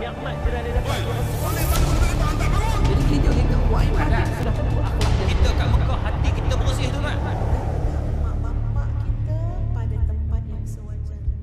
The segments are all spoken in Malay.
Jadi kita boleh buat ibadat. Sudah tentu akhlak Kita kat Mekah hati kita bersih tu kan. Mak bapak kita pada tempat yang sewajarnya.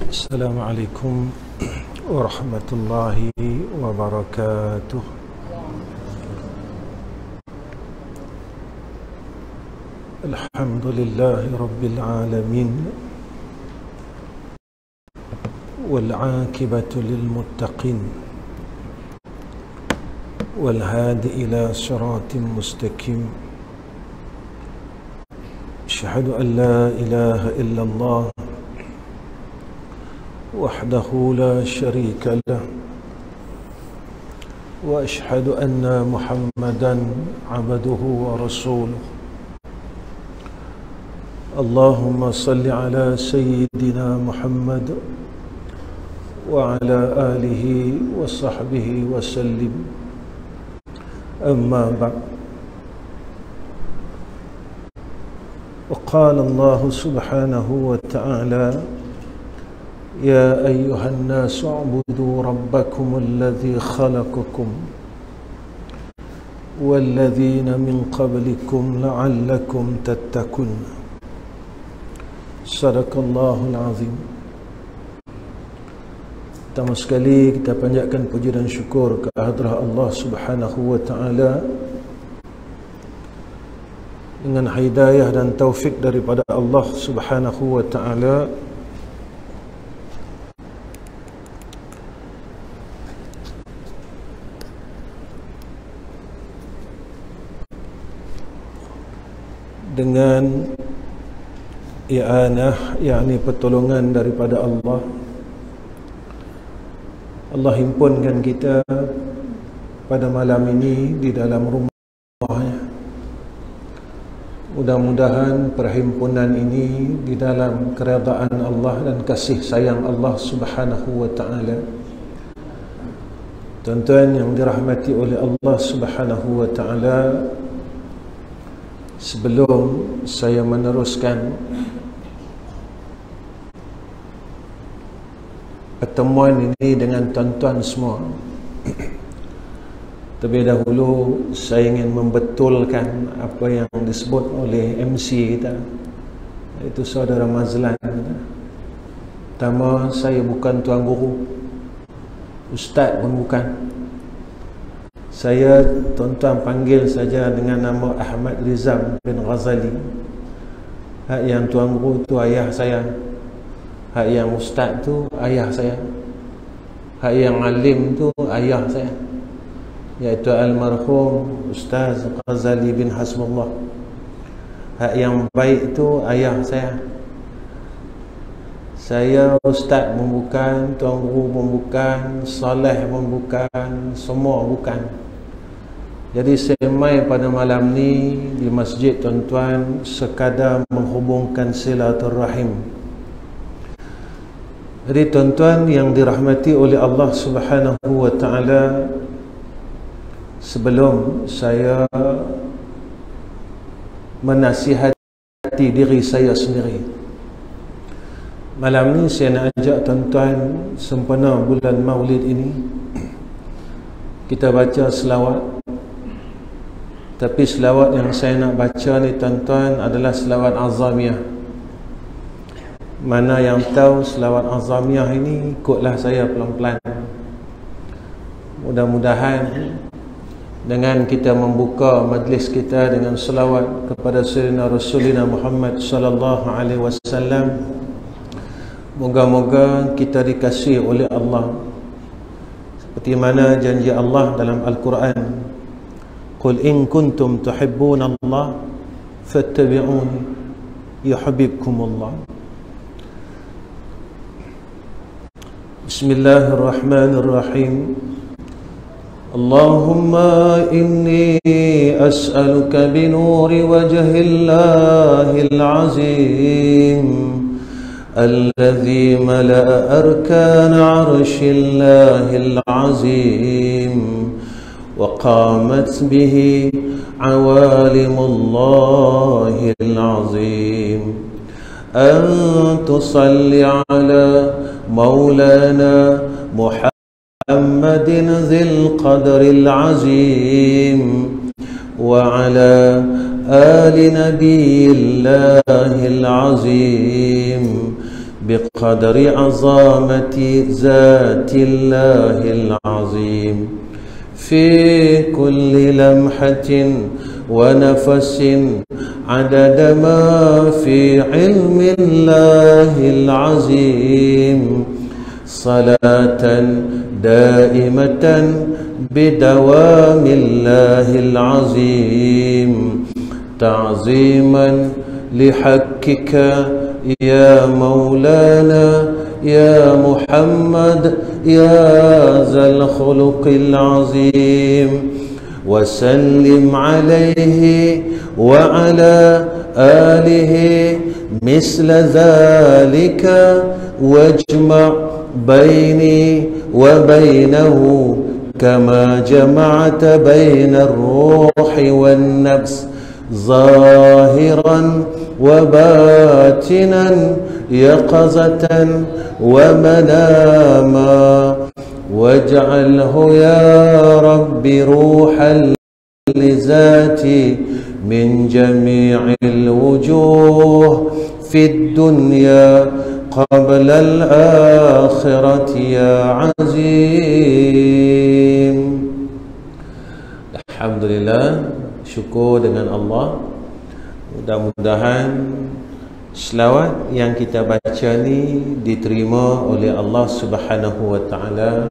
Assalamualaikum warahmatullahi wabarakatuh. Alhamdulillahi rabbil alamin, wal aqibatu lil muttaqin, wal hadi ila siratin mustaqim. Asyhadu an la ilaha illallah وحده لا شريك له وأشهد أن محمدا عبده ورسوله. اللهم صل على سيدنا محمد وعلى آله وصحبه وسلم. أما بعد، وقال الله سبحانه وتعالى: يا أيها الناس اعبدوا ربكم الذي خلقكم والذين من قبلكم لعلكم تتقون. صدق الله العظيم. Pertama sekali kita panjatkan puji dan syukur ke hadrah Allah Subhanahu wa taala. Dengan hidayah dan taufik daripada Allah Subhanahu wa taala, dengan i'anah, yakni pertolongan daripada Allah, Allah himpunkan kita pada malam ini di dalam rumahnya. Mudah-mudahan perhimpunan ini di dalam keredaan Allah dan kasih sayang Allah Subhanahu wa taala. Tuan-tuan yang dirahmati oleh Allah Subhanahu wa taala, sebelum saya meneruskan pertemuan ini dengan tuan-tuan semua, terlebih dahulu saya ingin membetulkan apa yang disebut oleh MC kita, iaitu saudara Mazlan. Pertama, saya bukan tuan guru, ustaz pun bukan. Saya tuan-tuan panggil saja dengan nama Ahmad Rizam bin Ghazali. Hak yang tuan guru tu ayah saya, hak yang ustaz tu ayah saya, hak yang alim tu ayah saya, iaitu almarhum Ustaz Ghazali bin Hasbullah. Hak yang baik tu ayah saya. Saya ustaz pun bukan, tuan guru pun bukan, soleh pun bukan, semua bukan. Jadi saya mai pada malam ni di masjid tuan-tuan sekadar menghubungkan silaturahim. Jadi tuan-tuan yang dirahmati oleh Allah Subhanahu wa taala, sebelum saya menasihati diri saya sendiri, malam ni saya nak ajak tuan-tuan sempena bulan Maulid ini, kita baca selawat. Tapi selawat yang saya nak baca ni tuan-tuan adalah selawat azamiyah. Mana yang tahu selawat azamiyah ini, ikutlah saya pelan-pelan. Mudah-mudahan dengan kita membuka majlis kita dengan selawat kepada Sayyidina Rasulina Muhammad sallallahu alaihi wasallam, moga-moga kita dikasihi oleh Allah seperti mana janji Allah dalam Al-Quran, qul in kuntum tuhibbuna Allah fattabi'uni yuhibbukumullah. Bismillahirrahmanirrahim. Allahumma inni as'aluka binuri wajhillahil azim الذي ملأ أركان عرش الله العظيم وقامت به عوالم الله العظيم أن تصلي على مولانا محمد ذي القدر العظيم وعلى آل نبي الله العظيم بقدر عظمة ذات الله العظيم في كل لمحة ونفس عدد ما في علم الله العظيم صلاة دائمة بدوام الله العظيم تعظيما لحقك يا مولانا يا محمد يا ذا الخلق العظيم وسلم عليه وعلى آله مثل ذلك واجمع بيني وبينه كما جمعت بين الروح والنفس ظاهرا وباطنا يقظة ومناما واجعله يا رب روحا لذاتي من جميع الوجوه في الدنيا قبل الآخرة يا عظيم. Alhamdulillah, syukur dengan Allah. Mudah-mudahan selawat yang kita baca ni diterima oleh Allah Subhanahu wa taala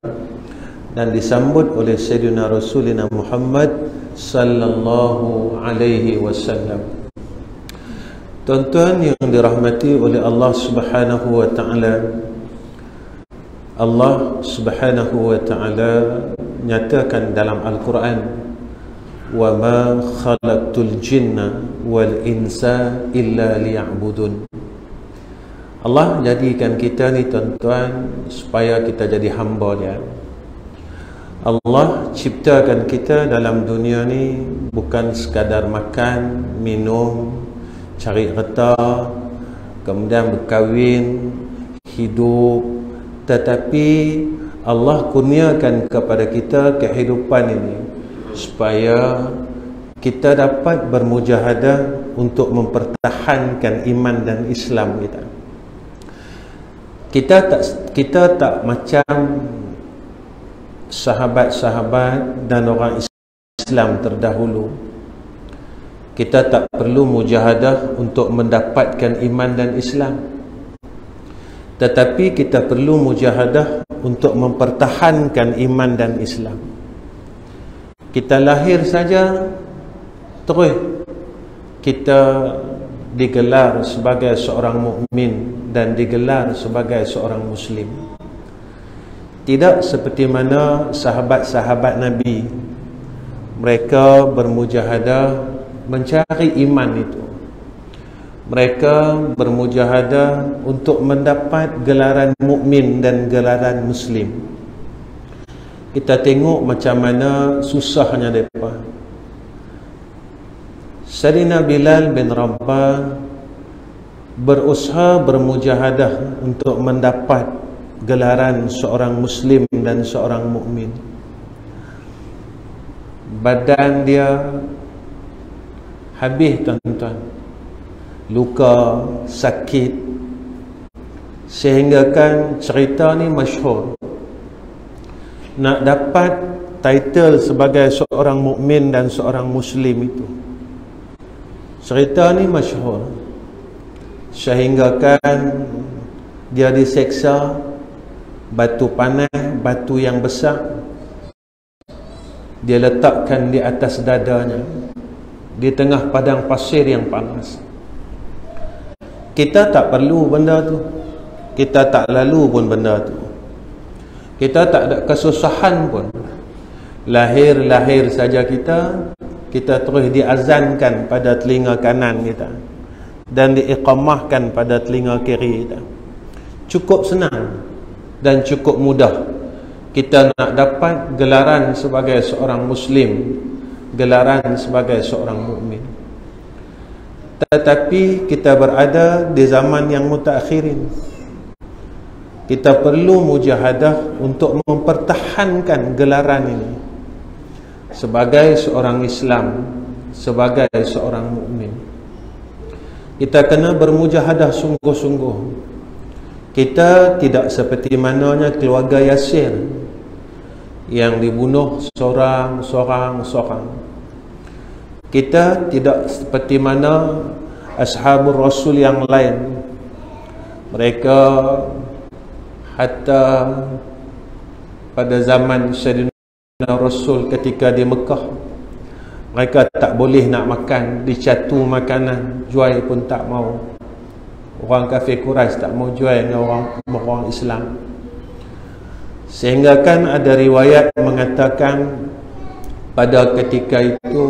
dan disambut oleh Sayyidina Rasulina Muhammad sallallahu alaihi wasallam. Tuan-tuan yang dirahmati oleh Allah Subhanahu wa taala, Allah Subhanahu wa taala nyatakan dalam Al-Quran, wa ma khalaqtul jinna wal insa illa liya'budun. Allah jadikan kita ni tuan-tuan supaya kita jadi hamba dia. Allah ciptakan kita dalam dunia ni bukan sekadar makan, minum, cari harta, kemudian berkahwin, hidup, tetapi Allah kurniakan kepada kita kehidupan ini supaya kita dapat bermujahadah untuk mempertahankan iman dan Islam kita. Kita tak macam sahabat-sahabat dan orang Islam terdahulu. Kita tak perlu mujahadah untuk mendapatkan iman dan Islam, tetapi kita perlu mujahadah untuk mempertahankan iman dan Islam. Kita lahir saja terus kita digelar sebagai seorang mukmin dan digelar sebagai seorang muslim. Tidak seperti mana sahabat-sahabat Nabi, mereka bermujahadah mencari iman itu. Mereka bermujahadah untuk mendapat gelaran mukmin dan gelaran muslim. Kita tengok macam mana susahnya mereka. Sayyidina Bilal bin Rabah berusaha bermujahadah untuk mendapat gelaran seorang muslim dan seorang mukmin. badan dia habis tuan-tuan, luka, sakit, sehingga kan cerita ni masyhur. Nak dapat title sebagai seorang mukmin dan seorang muslim itu, cerita ni masyhur, sehingga kan dia diseksa batu panas, batu yang besar dia letakkan di atas dadanya di tengah padang pasir yang panas. Kita tak perlu benda tu, kita tak lalu pun benda tu, kita tak ada kesusahan pun. Lahir saja kita terus diazankan pada telinga kanan kita dan diiqamahkan pada telinga kiri kita. Cukup senang dan cukup mudah kita nak dapat gelaran sebagai seorang muslim, gelaran sebagai seorang mukmin. Tetapi kita berada di zaman yang mutaakhirin. Kita perlu mujahadah untuk mempertahankan gelaran ini sebagai seorang Islam, sebagai seorang mukmin. Kita kena bermujahadah sungguh-sungguh. Kita tidak seperti mananya keluarga Yasir yang dibunuh seorang-seorang. Kita tidak seperti mana ashabul Rasul yang lain. Mereka hatta pada zaman Sayyidina Rasul ketika di Mekah, mereka tak boleh nak makan, dicatu makanan, jual pun tak mau. Orang kafir Quraisy tak mau jual dengan orang Islam. Sehingga kan ada riwayat mengatakan pada ketika itu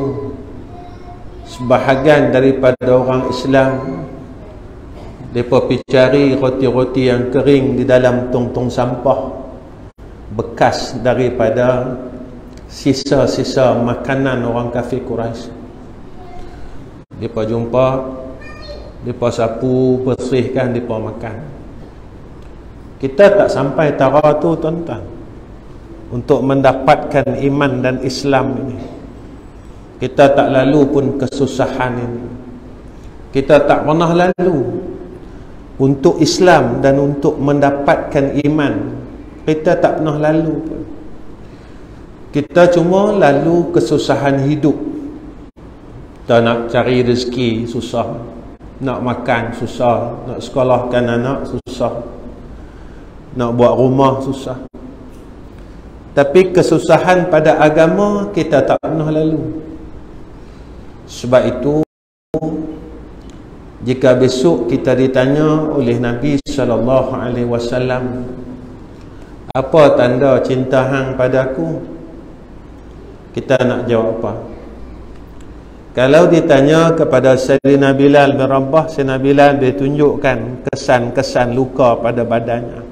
sebahagian daripada orang Islam mereka pergi cari roti-roti yang kering di dalam tong-tong sampah, bekas daripada sisa-sisa makanan orang kafir Quraisy. Mereka jumpa, mereka sapu, bersihkan, mereka makan. Kita tak sampai tara tu tuan-tuan untuk mendapatkan iman dan Islam ini. Kita tak lalu pun kesusahan ini. Kita tak pernah lalu untuk Islam dan untuk mendapatkan iman. Kita tak pernah lalu pun. Kita cuma lalu kesusahan hidup. Kita nak cari rezeki susah, nak makan susah, nak sekolahkan anak susah, nak buat rumah susah. Tapi kesusahan pada agama kita tak pernah lalu. Sebab itu jika besok kita ditanya oleh Nabi SAW, apa tanda cinta hang padaku? Kita nak jawab apa? Kalau ditanya kepada Sayyidina Bilal bin Rabah, Sayyidina Bilal dia tunjukkan kesan-kesan luka pada badannya.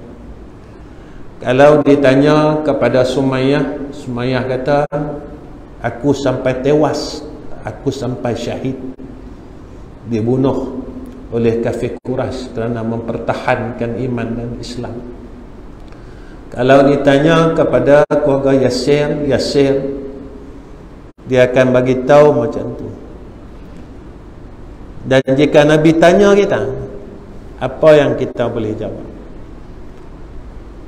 Kalau ditanya kepada Sumayyah, Sumayyah kata, aku sampai tewas, aku sampai syahid, dibunuh oleh kafir Quraisy kerana mempertahankan iman dan Islam. Kalau ditanya kepada keluarga Yasir, dia akan bagi tahu macam tu. Dan jika Nabi tanya kita, apa yang kita boleh jawab?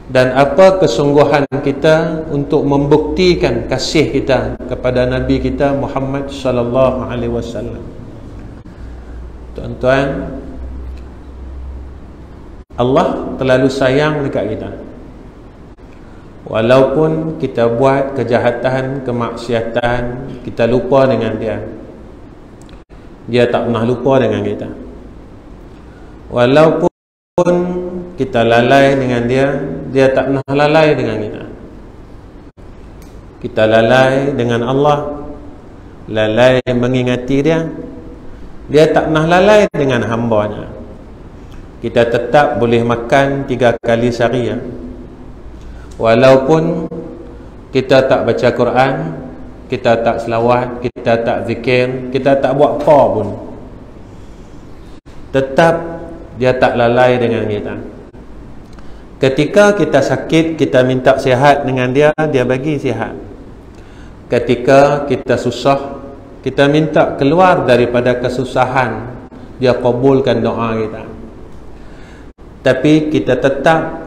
Dan apa kesungguhan kita untuk membuktikan kasih kita kepada Nabi kita Muhammad sallallahu alaihi wasallam? Tuan-tuan, Allah terlalu sayang dekat kita. Walaupun kita buat kejahatan, kemaksiatan, kita lupa dengan dia, dia tak pernah lupa dengan kita. Walaupun kita lalai dengan dia, dia tak pernah lalai dengan kita. Kita lalai dengan Allah, lalai mengingati dia, dia tak pernah lalai dengan hambanya. Kita tetap boleh makan 3 kali sehari ya. Walaupun kita tak baca Quran, kita tak selawat, kita tak zikir, kita tak buat apa pun, tetap dia tak lalai dengan kita. Ketika kita sakit, kita minta sihat dengan dia, dia bagi sihat. ketika kita susah, kita minta keluar daripada kesusahan, dia kabulkan doa kita. Tapi kita tetap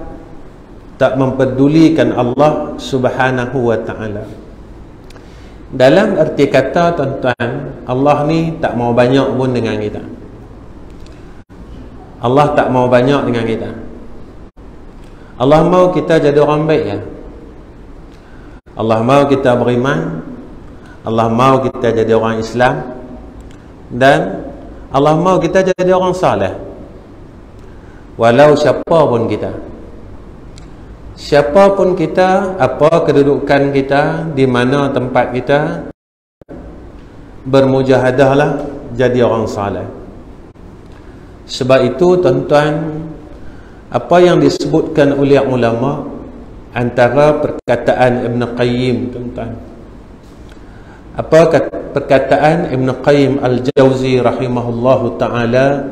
tak mempedulikan Allah Subhanahu wa ta'ala. Dalam arti kata, tuan-tuan, Allah ni tak mau banyak pun dengan kita. Allah tak mau banyak dengan kita. Allah mau kita jadi orang baik ya. Allah mau kita beriman, Allah mau kita jadi orang Islam, dan Allah mau kita jadi orang saleh. Walau siapa pun kita, siapa pun kita, apa kedudukan kita, di mana tempat kita, bermujahadahlah jadi orang saleh. Sebab itu, tuan-tuan, apa yang disebutkan oleh ulama, antara perkataan Ibn Qayyim, tuan-tuan, apa perkataan Ibn Qayyim Al-Jawzi rahimahullahu ta'ala,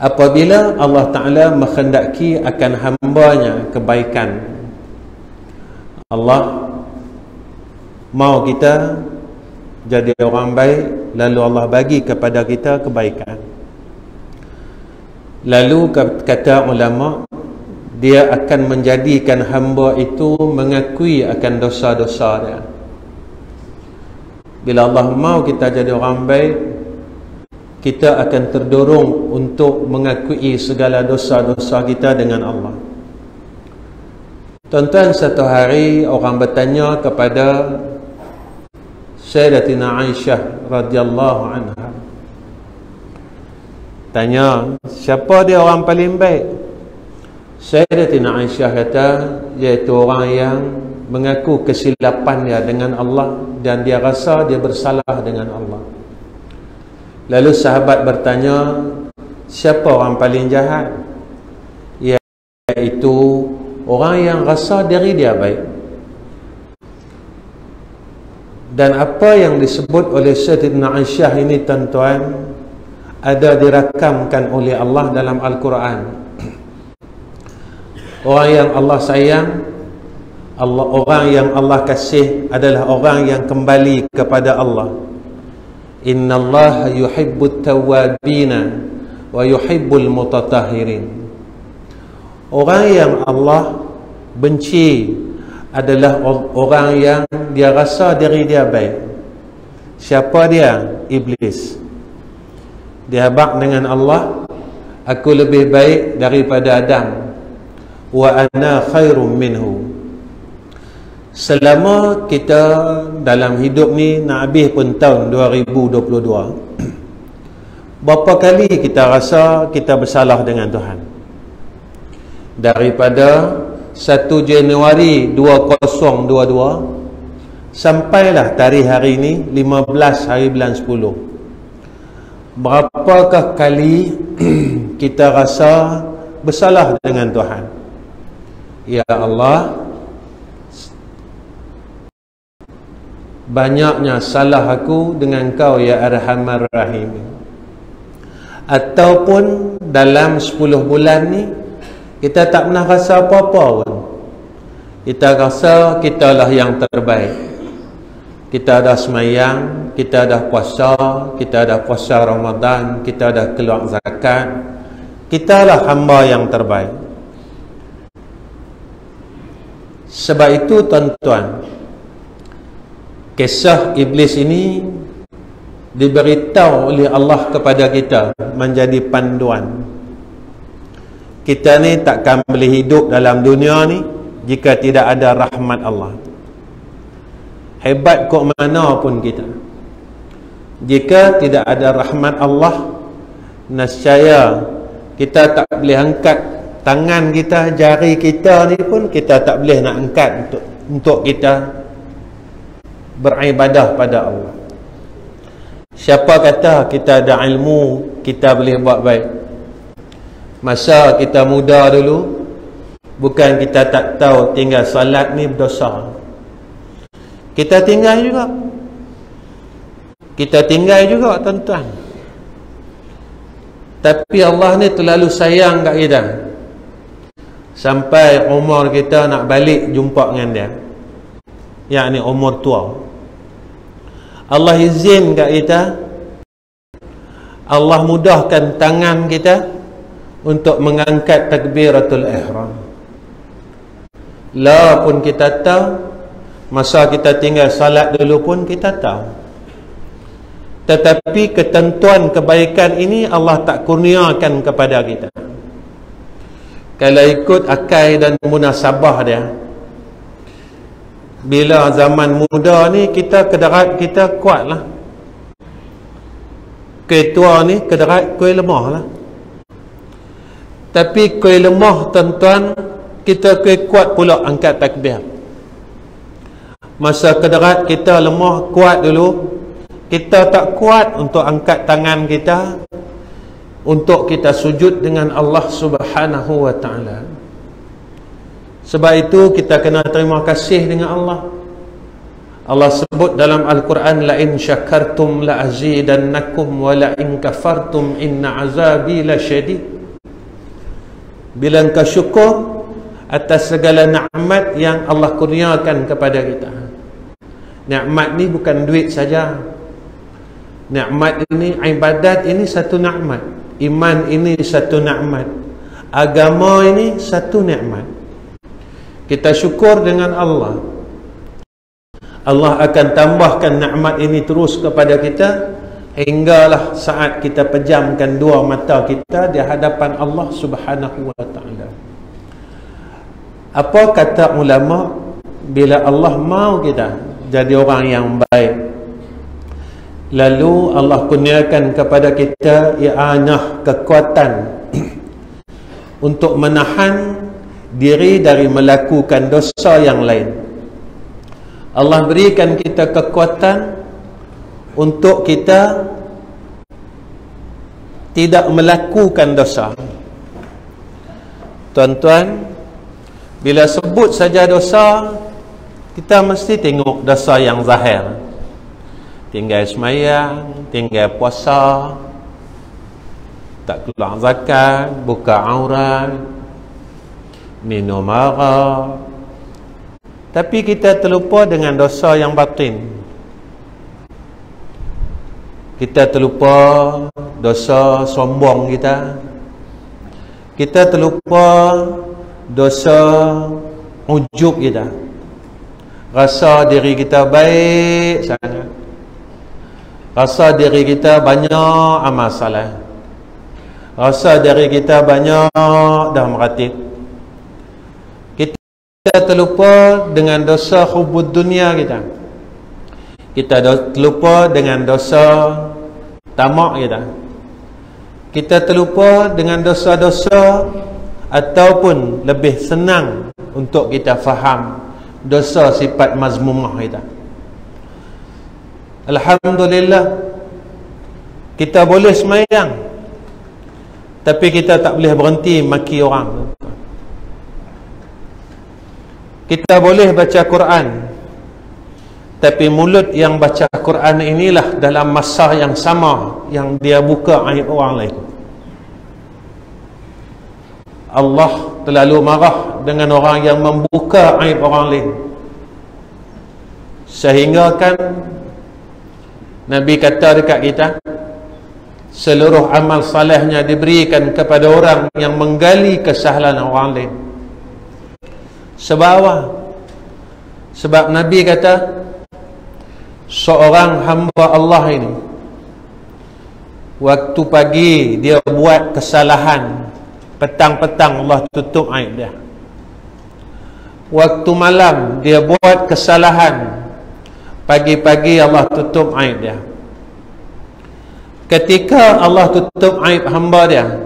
apabila Allah Ta'ala menghendaki akan hambanya kebaikan, Allah mau kita jadi orang baik, lalu Allah bagi kepada kita kebaikan. Lalu kata ulama, dia akan menjadikan hamba itu mengakui akan dosa-dosa dia. Bila Allah mau kita jadi orang baik, kita akan terdorong untuk mengakui segala dosa-dosa kita dengan Allah. Tuan-tuan, satu hari orang bertanya kepada Sayyidatina Aisyah radhiyallahu anha, tanya, siapa dia orang paling baik? Sayyidatina Aisyah kata, iaitu orang yang mengaku kesilapan dia dengan Allah dan dia rasa dia bersalah dengan Allah. Lalu sahabat bertanya, siapa orang paling jahat? Iaitu orang yang rasa diri dia baik. Dan apa yang disebut oleh Sayyidatina Aisyah ini, tuan-tuan, ada dirakamkan oleh Allah dalam Al-Quran. Orang yang Allah sayang, orang yang Allah kasih adalah orang yang kembali kepada Allah. Innallaha yuhibbut tawwabina wa yuhibbul mutatahhirin. Orang yang Allah benci adalah orang yang dia rasa diri dia baik. Siapa dia? Iblis. Dia habaq dengan Allah, aku lebih baik daripada Adam, wa ana khairum minhu. Selama kita dalam hidup ni, nak habis pun tahun 2022, berapa kali kita rasa kita bersalah dengan Tuhan? Daripada 1 Januari 2022 sampailah tarikh hari ini 15 hari bulan 10. Berapakah kali kita rasa bersalah dengan Tuhan? Ya Allah, banyaknya salah aku dengan Kau ya Arhamar Rahim. Ataupun dalam 10 bulan ni kita tak pernah rasa apa-apa pun. Kita rasa kita lah yang terbaik. Kita dah semayang, kita dah puasa, kita dah puasa Ramadan, kita dah keluar zakat. Kita lah hamba yang terbaik. Sebab itu, tuan-tuan, kisah iblis ini diberitahu oleh Allah kepada kita menjadi panduan. Kita ni takkan boleh hidup dalam dunia ni jika tidak ada rahmat Allah. Hebat kok mana pun kita, jika tidak ada rahmat Allah, nescaya kita tak boleh angkat tangan kita, jari kita ni pun kita tak boleh nak angkat untuk kita beribadah pada Allah. Siapa kata kita ada ilmu, kita boleh buat baik? Masa kita muda dulu, bukan kita tak tahu tinggal salat ni berdosa. Kita tinggal juga. Kita tinggal juga, tuan-tuan. Tapi Allah ni terlalu sayang kat kita, sampai umur kita nak balik jumpa dengan dia. yakni umur tua. Allah izin kat kita, Allah mudahkan tangan kita untuk mengangkat takbiratul ihram. La pun kita tahu, masa kita tinggal salat dulu pun kita tahu. Tetapi ketentuan kebaikan ini Allah tak kurniakan kepada kita. Kalau ikut akal dan munasabah dia, bila zaman muda ni kita kederat kita kuat lah, kuih tua ni kederat kuih lemah lah. Tapi kuih lemah tuan-tuan, kita kuih kuat pula angkat takbir. Masa kederat kita lemah kuat dulu, kita tak kuat untuk angkat tangan kita untuk kita sujud dengan Allah Subhanahu wa ta'ala. Sebab itu kita kena terima kasih dengan Allah. Allah sebut dalam Al-Quran, la in syakartum la azidannakum wa la in kafartum inna azabi lasyadid. Bila engkau syukur atas segala nikmat yang Allah kurniakan kepada kita. Nikmat ni bukan duit saja. Nikmat ini, ibadat ini satu nikmat, iman ini satu nikmat, agama ini satu nikmat. Kita syukur dengan Allah, Allah akan tambahkan nikmat ini terus kepada kita hinggalah saat kita pejamkan dua mata kita di hadapan Allah Subhanahu wa ta'ala. Apa kata ulama, bila Allah mau kita jadi orang yang baik, lalu Allah kurniakan kepada kita i'anah, kekuatan untuk menahan diri dari melakukan dosa yang lain. Allah berikan kita kekuatan untuk kita tidak melakukan dosa. Tuan-tuan, bila sebut saja dosa, kita mesti tengok dosa yang zahir. Tinggal semayang, tinggal puasa, tak keluar zakat, buka aurat, minum arak. Tapi kita terlupa dengan dosa yang batin. Kita terlupa dosa sombong kita. Kita terlupa dosa ujub kita. Rasa diri kita baik sangat. Rasa diri kita banyak amal salah. Rasa diri kita banyak dah meratib. Kita terlupa dengan dosa hubud dunia kita. Kita terlupa dengan dosa tamak kita. Kita terlupa dengan dosa-dosa, ataupun lebih senang untuk kita faham dosa sifat mazmumah kita. Alhamdulillah, kita boleh semayang, tapi kita tak boleh berhenti maki orang. Kita boleh baca Quran, tapi mulut yang baca Quran inilah dalam masa yang sama yang dia buka aib orang lain. Allah terlalu marah dengan orang yang membuka aib orang lain, sehingga kan Nabi kata dekat kita, seluruh amal salehnya diberikan kepada orang yang menggali kesalahan orang lain. Sebab apa? Sebab Nabi kata, seorang hamba Allah ini, waktu pagi dia buat kesalahan, petang-petang Allah tutup aib dia. Waktu malam dia buat kesalahan, pagi-pagi Allah tutup aib dia. Ketika Allah tutup aib hamba dia,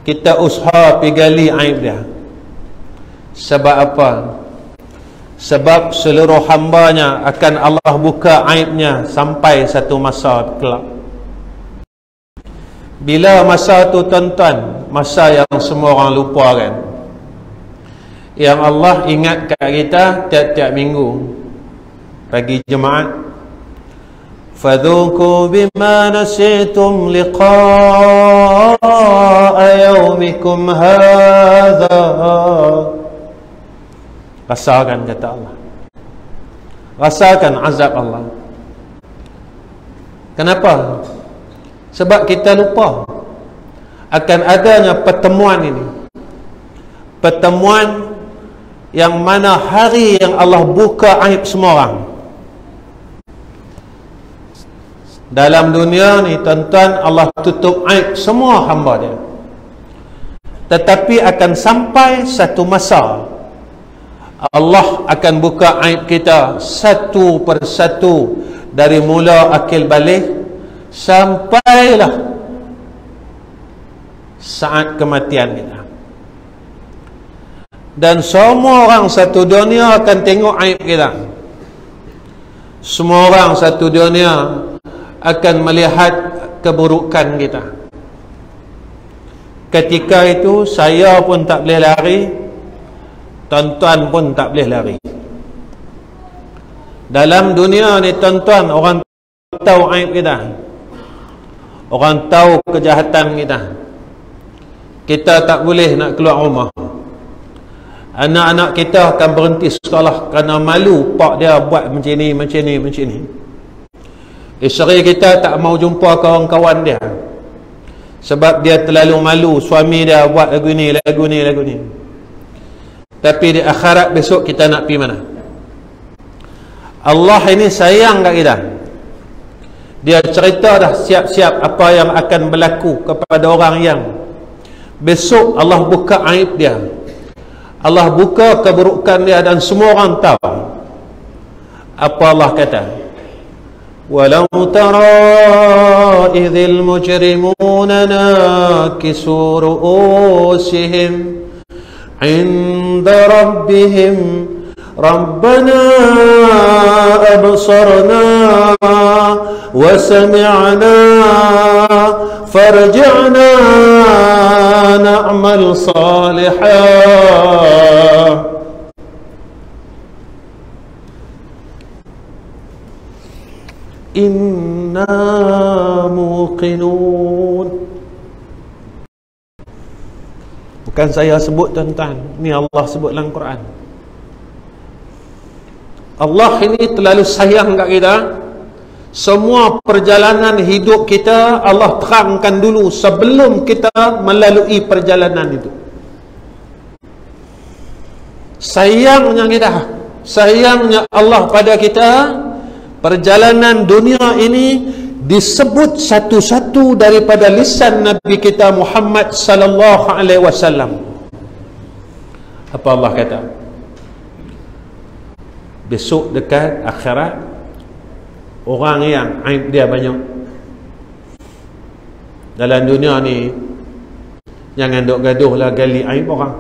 kita usaha pergi gali aib dia. Sebab apa? Sebab seluruh hambanya akan Allah buka aibnya sampai satu masa kelak. Bila masa tu tuan-tuan, masa yang semua orang lupa kan, yang Allah ingat kat kita tiap-tiap minggu pagi Jumaat, fadhuku bima nasitum liqa'a yawmikum hadha. Rasakan kata Allah, rasakan azab Allah. Kenapa? Sebab kita lupa akan adanya pertemuan ini, pertemuan yang mana hari yang Allah buka aib semua orang. Dalam dunia ni tuan-tuan, Allah tutup aib semua hamba dia, tetapi akan sampai satu masa Allah akan buka aib kita satu persatu, dari mula akil balik sampailah saat kematian kita. Dan semua orang satu dunia akan tengok aib kita. Semua orang satu dunia akan melihat keburukan kita. Ketika itu saya pun tak boleh lari, tuan-tuan pun tak boleh lari. Dalam dunia ni tuan-tuan, orang tahu aib kita, orang tahu kejahatan kita. Kita tak boleh nak keluar rumah. Anak-anak kita akan berhenti sekolah kerana malu pak dia buat macam ni, macam ni, macam ni. Isteri kita tak mau jumpa kawan-kawan dia sebab dia terlalu malu suami dia buat lagu ni, lagu ni, lagu ni. Tapi di akhirat besok kita nak pergi mana? Allah ini sayang kat kita. Dia cerita dah siap-siap apa yang akan berlaku kepada orang yang besok Allah buka aib dia, Allah buka keburukan dia, dan semua orang tahu. Apa Allah kata? Walau tara idhil mujrimuna nakisu ru'usihim inda rabbihim Rabbana absarna wa sami'na farji'na na'mal salihah. Inna muqinun. Bukan saya sebut tuan-tuan, ni Allah sebut dalam Quran. Allah ini terlalu sayang kat kita. Semua perjalanan hidup kita Allah terangkan dulu sebelum kita melalui perjalanan itu. Sayangnya kita, sayangnya Allah pada kita, perjalanan dunia ini disebut satu-satu daripada lisan Nabi kita Muhammad sallallahu alaihi wasallam. Apa Allah kata? Besok dekat akhirat, orang yang aib dia banyak. Dalam dunia ni jangan duk gaduhlah gali aib orang.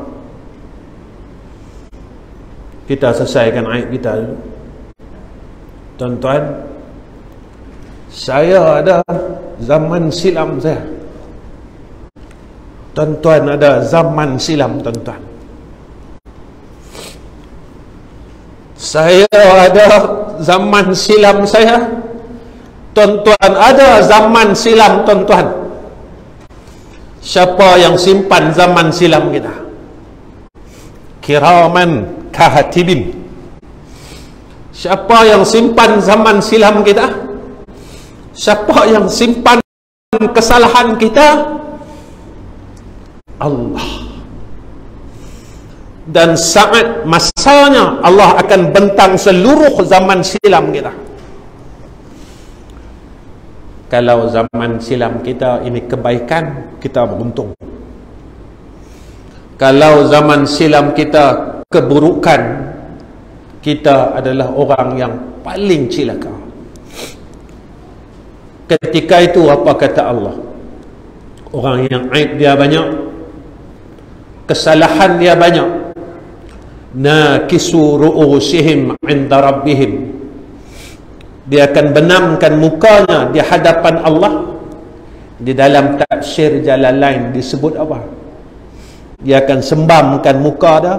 Kita selesaikan aib kita dulu. Tuan-tuan, saya ada zaman silam saya. Tuan-tuan ada zaman silam tuan-tuan. Saya ada zaman silam saya. Tuan-tuan ada zaman silam tuan-tuan. Siapa yang simpan zaman silam kita? Kiraman kahatibin. Siapa yang simpan zaman silam kita? Siapa yang simpan kesalahan kita? Allah. Dan saat masanya Allah akan bentang seluruh zaman silam kita. Kalau zaman silam kita ini kebaikan, kita beruntung. Kalau zaman silam kita keburukan, kita adalah orang yang paling celaka. Ketika itu apa kata Allah? Orang yang aib dia banyak, kesalahan dia banyak, nakisu ru'usihim 'inda rabbihim, dia akan benamkan mukanya di hadapan Allah. Di dalam tafsir Jalalain disebut apa? Dia akan sembamkan muka dia,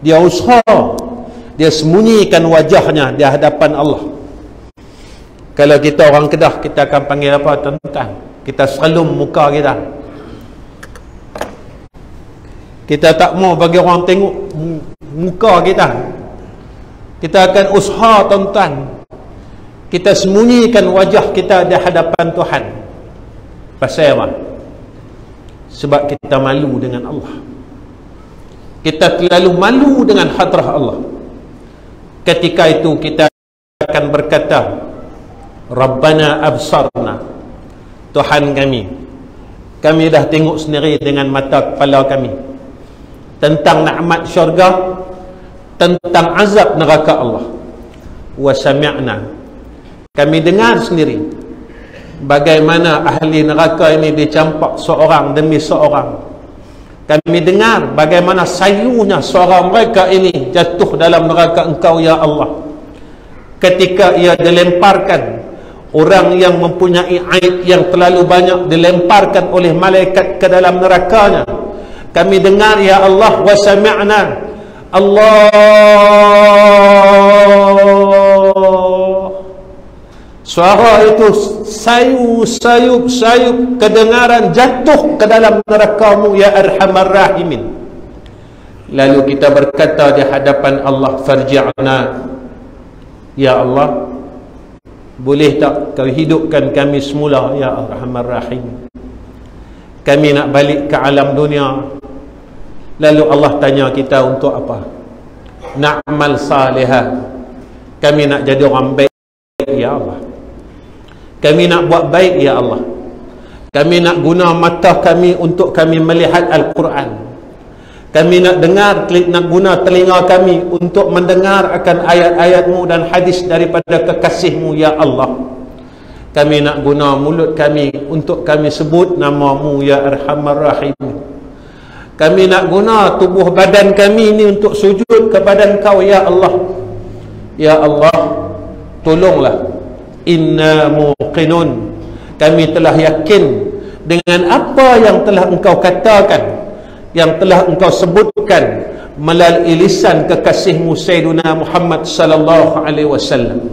dia usaha, dia sembunyikan wajahnya di hadapan Allah. Kalau kita orang Kedah, kita akan panggil apa tuan-tuan? Kita selum muka kita. Kita tak mau bagi orang tengok muka kita. Kita akan usaha tuan-tuan, kita sembunyikan wajah kita di hadapan Tuhan. Pasal apa? Sebab kita malu dengan Allah. Kita terlalu malu dengan hadrah Allah. Ketika itu kita akan berkata, Rabbana absarna, Tuhan kami dah tengok sendiri dengan mata kepala kami tentang nikmat syurga, tentang azab neraka Allah. Wa sami'na, kami dengar sendiri bagaimana ahli neraka ini dicampak seorang demi seorang. Kami dengar bagaimana sayunya suara mereka ini jatuh dalam neraka Engkau ya Allah, ketika ia dilemparkan. Orang yang mempunyai aib yang terlalu banyak dilemparkan oleh malaikat ke dalam nerakanya. Kami dengar ya Allah, wa sami'na, Allah, suara itu sayup kedengaran jatuh ke dalam neraka-Mu ya Arhamar Rahimin. Lalu kita berkata di hadapan Allah, farji'na, ya Allah, boleh tak kau hidupkan kami semula ya Arhamar Rahim. Kami nak balik ke alam dunia. Lalu Allah tanya kita untuk apa? Na'mal salihah, kami nak jadi orang baik ya Allah. Kami nak buat baik ya Allah. Kami nak guna mata kami untuk kami melihat Al-Quran. Kami nak guna telinga kami untuk mendengar akan ayat-ayat-Mu dan hadis daripada kekasih-Mu ya Allah. Kami nak guna mulut kami untuk kami sebut nama-Mu ya Arhamar Rahim. Kami nak guna tubuh badan kami ini untuk sujud kepada Engkau ya Allah. Ya Allah, tolonglah. Inna muqinun, kami telah yakin dengan apa yang telah Engkau katakan, yang telah Engkau sebutkan melalui lisan kekasih-Mu Sayyiduna Muhammad sallallahu alaihi wasallam.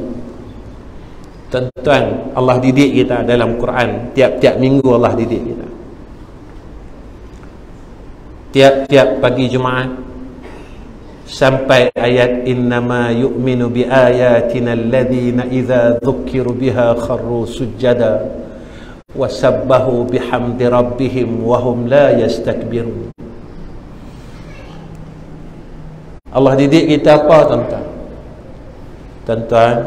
Tuan-tuan, Allah didik kita dalam Quran. Tiap-tiap minggu Allah didik kita. Tiap-tiap pagi Jumaat sampai ayat innama yu'minu bi ayatina alladhina idza dzukiru biha kharru sujada wa sabbahu bihamdi rabbihim wa hum la yastakbirun. Allah didik kita apa tuan-tuan? Tuan-tuan,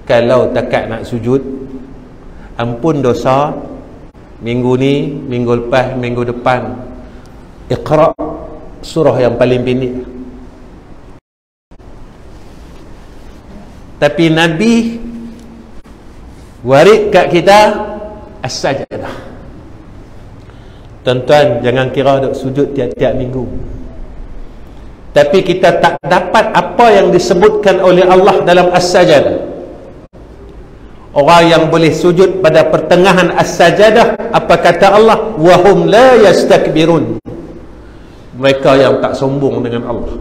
kalau takat nak sujud, ampun dosa, minggu ni, minggu lepas, minggu depan, Iqra, surah yang paling pendek. Tapi Nabi warid kat kita as-sajadah. Tuan-tuan, jangan kira duk sujud tiap-tiap minggu, tapi kita tak dapat apa yang disebutkan oleh Allah dalam as-sajadah. Orang yang boleh sujud pada pertengahan as-sajadah, apa kata Allah? Wahum la yastakbirun, mereka yang tak sombong dengan Allah.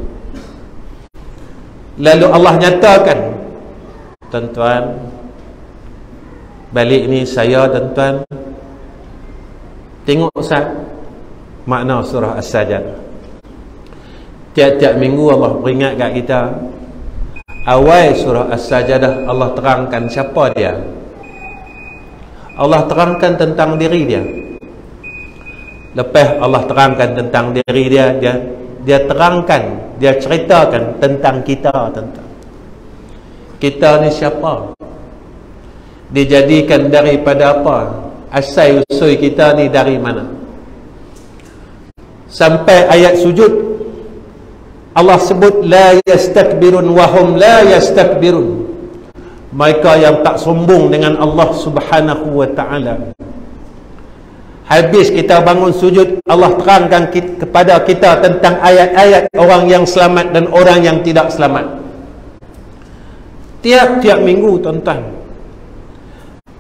Lalu Allah nyatakan, tuan-tuan, balik ni saya tuan-tuan tengok sat makna surah as-sajadah. Tiap-tiap minggu Allah peringat kat kita. Awal surah as-sajadah Allah terangkan siapa dia. Allah terangkan tentang diri dia. Lepas Allah terangkan tentang diri dia, dia terangkan, dia ceritakan tentang kita, tentang kita ni siapa, dijadikan daripada apa, asal usul kita ni dari mana. Sampai ayat sujud Allah sebut la yastakbirun wa hum la yastakbirun, mereka yang tak sombong dengan Allah Subhanahu wa ta'ala. Habis kita bangun sujud, Allah terangkan kepada kita tentang ayat-ayat orang yang selamat dan orang yang tidak selamat. Tiap-tiap minggu tuan-tuan.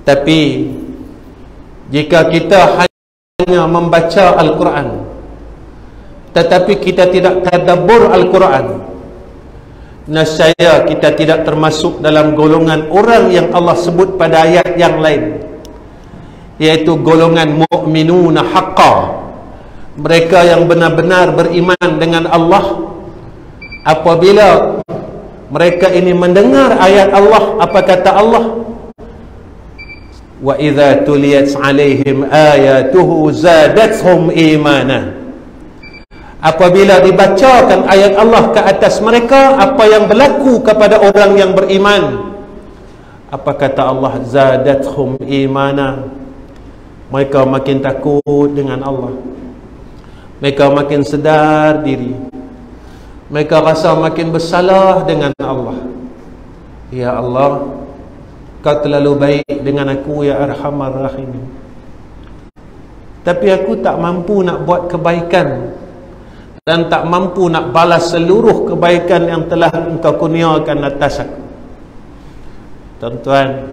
Tapi jika kita hanya membaca Al-Quran tetapi kita tidak tadabbur Al-Quran, nescaya kita tidak termasuk dalam golongan orang yang Allah sebut pada ayat yang lain, yaitu golongan mu'minuna haqqa, mereka yang benar-benar beriman dengan Allah. Apabila Mereka ini mendengar ayat Allah. Apa kata Allah? Wa idza tuliyat 'alaihim ayatuhu zadatuhum imana. Apabila dibacakan ayat Allah ke atas mereka, apa yang berlaku kepada orang yang beriman? Apa kata Allah? Zadatuhum imana. Mereka makin takut dengan Allah. Mereka makin sedar diri. Mereka rasa makin bersalah dengan Allah. Ya Allah, Kau terlalu baik dengan aku, ya Arhamar Rahimin. Tapi aku tak mampu nak buat kebaikan dan tak mampu nak balas seluruh kebaikan yang telah Engkau kurniakan atas aku. Tuan-tuan,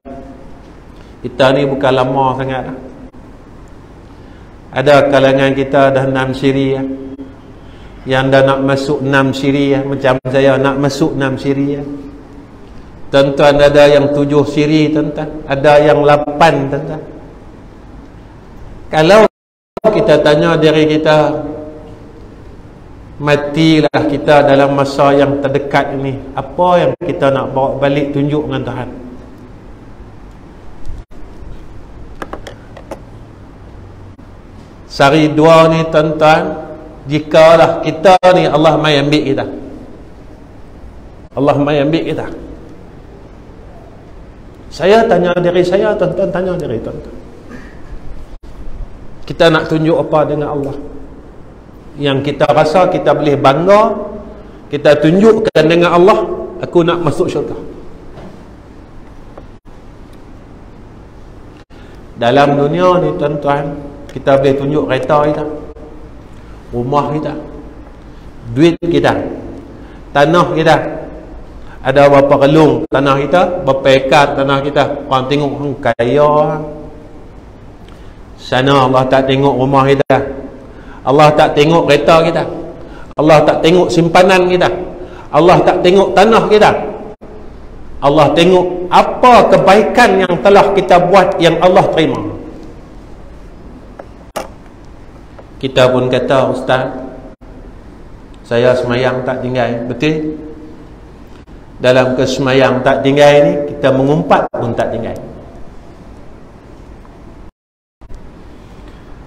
kita ni bukan lama sangat dah. Ada kalangan kita dah 6 siri yang dah nak masuk 6 siri macam saya nak masuk 6 siri Tuan-tuan, ada yang 7 siri, tuan-tuan. Ada yang 8, tuan-tuan. Kalau kita tanya diri kita, matilah kita dalam masa yang terdekat ini, apa yang kita nak bawa balik tunjuk dengan Tuhan? Sehari dua ni, tuan-tuan, jikalah kita ni Allah mai ambil kita, Allah mai ambil kita. Saya tanya diri saya, tuan-tuan tanya diri tuan-tuan, kita nak tunjuk apa dengan Allah yang kita rasa kita boleh bangga, kita tunjukkan dengan Allah, aku nak masuk syurga. Dalam dunia ni, tuan-tuan, kita boleh tunjuk kereta kita, rumah kita, duit kita, tanah kita. Ada berapa relung tanah kita, berapa ekar tanah kita. Orang tengok kaya. Sana Allah tak tengok rumah kita, Allah tak tengok kereta kita, Allah tak tengok simpanan kita, Allah tak tengok tanah kita. Allah tengok apa kebaikan yang telah kita buat yang Allah terima. Kita pun kata, Ustaz, saya semayang tak tinggal. Betul? Dalam kesemayang tak tinggal ni, kita mengumpat pun tak tinggal.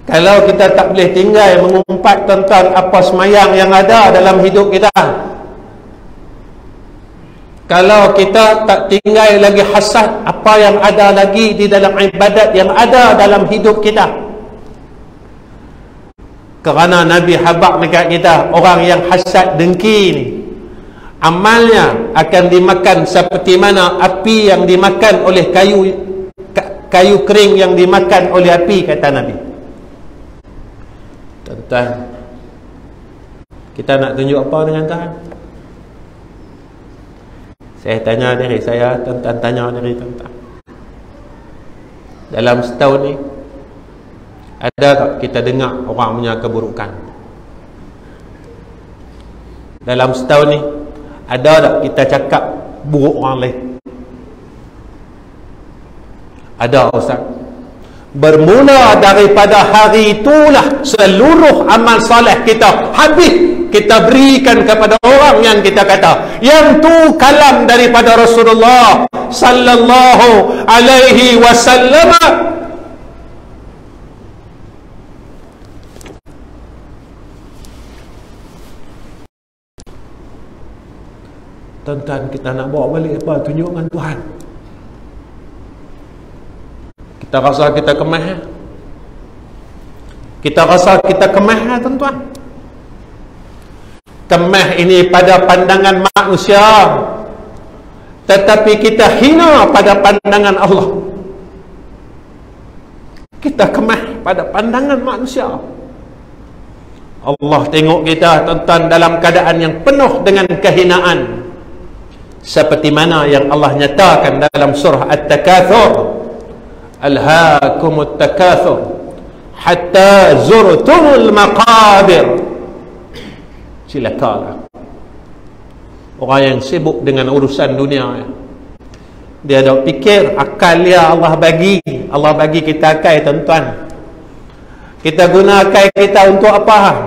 Kalau kita tak boleh tinggal mengumpat tentang apa semayang yang ada dalam hidup kita, kalau kita tak tinggal lagi hasad apa yang ada lagi di dalam ibadat yang ada dalam hidup kita, kerana Nabi habaq dekat kita, orang yang hasad dengki ni, amalnya akan dimakan seperti mana api yang dimakan oleh kayu kering yang dimakan oleh api, kata Nabi. Tuan-tuan, kita nak tunjuk apa dengan Tuhan? Saya tanya diri saya, tuan-tuan tanya diri tuan-tuan, dalam setahun ni ada tak kita dengar orang punya keburukan? Dalam setahun ni ada tak kita cakap buruk orang lain? Ada, Ustaz. Bermula daripada hari itulah seluruh amal soleh kita habis kita berikan kepada orang yang kita kata, yang tu kalam daripada Rasulullah sallallahu alaihi wasallam. Tuan-tuan, kita nak bawa balik apa? Tunjukkan Tuhan. Kita rasa kita kemah, kita rasa kita kemah, tuan-tuan. Kemah ini pada pandangan manusia, tetapi kita hina pada pandangan Allah. Kita kemah pada pandangan manusia. Allah tengok kita, tuan-tuan, dalam keadaan yang penuh dengan kehinaan, seperti mana yang Allah nyatakan dalam surah At-Takatsur, alhaakumut takatsur hatta zurtumul maqabir. Silakan orang yang sibuk dengan urusan dunia, dia ada fikir akal dia Allah bagi kita akal, tuan-tuan. Kita guna akal kita untuk apa?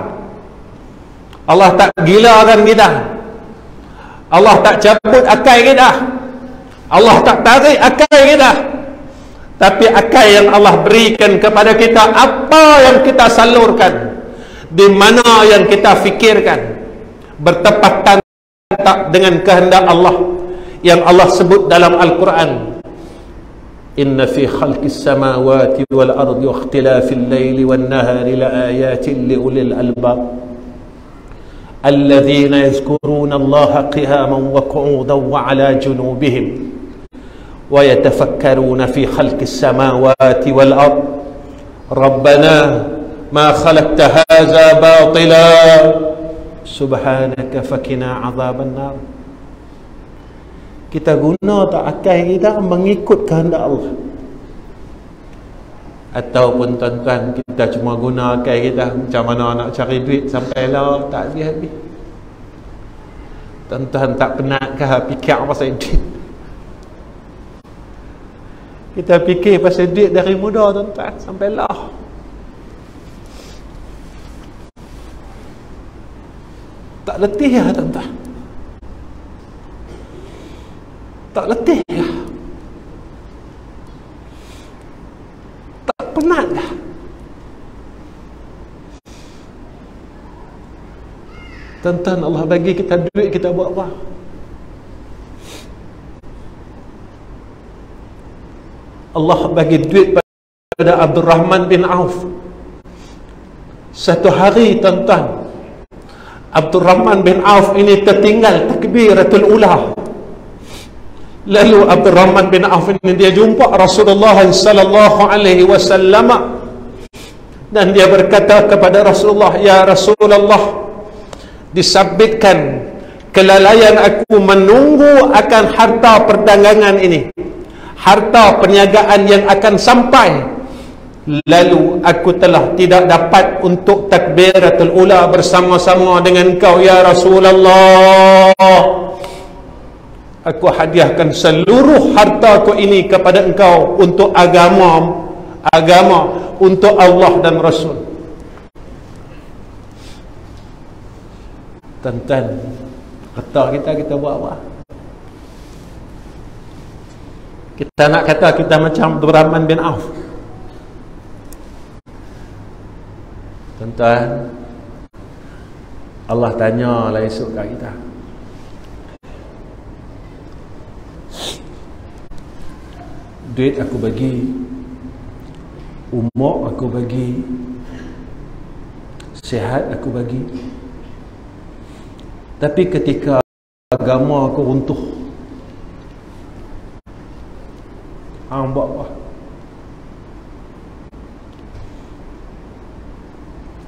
Allah tak gilakan kita. Allah tak cabut akal kita, Allah tak tarik akal kita, tapi akal yang Allah berikan kepada kita, apa yang kita salurkan, di mana yang kita fikirkan, bertepatan tak dengan kehendak Allah yang Allah sebut dalam Al-Quran. Inna fi khalqis samawati wal ardi wa ikhtilafil laili wan nahari la ayatin li ulil albab alladhina yazkuruna Allaha qiyaman wa qu'udan wa ala junubihim wa yatafakkaruna fi khalqis samawati wal ardi rabbana ma khalaqta hadza batila subhanaka fakina azaban nar. Kita guna tak akal kita mengikut kehendak Allah, ataupun tuan-tuan kita cuma guna akal kita macam mana nak cari duit sampai lah tak habis-habis. Tuan-tuan tak penat ke fikir pasal duit? Kita fikir pasal duit dari muda tuan-tuan sampai lah. Tak letih lah tuan-tuan, tak letih lah, tak penat lah. Tuan-tuan, Allah bagi kita duit, kita buat apa? Allah bagi duit pada Abdul Rahman bin Auf. Satu hari tuan-tuan, Abdul Rahman bin Auf ini tertinggal takbiratul ula. Lalu Abdul Rahman bin Auf ini dia jumpa Rasulullah sallallahu alaihi wasallam dan dia berkata kepada Rasulullah, "Ya Rasulullah, disabitkan kelalaian aku menunggu akan harta perdagangan ini, harta perniagaan yang akan sampai. Lalu aku telah tidak dapat untuk takbiratul ula bersama-sama dengan kau ya Rasulullah. Aku hadiahkan seluruh hartaku ini kepada engkau untuk agama, untuk Allah dan Rasul." Tuan-tuan, kata kita buat apa? Kita nak kata kita macam Abdul Rahman bin Auf. Tuan-tuan, Allah tanya lah esok kat kita, duit aku bagi, umur aku bagi, sihat aku bagi, tapi ketika agama aku runtuh, hang buat apa?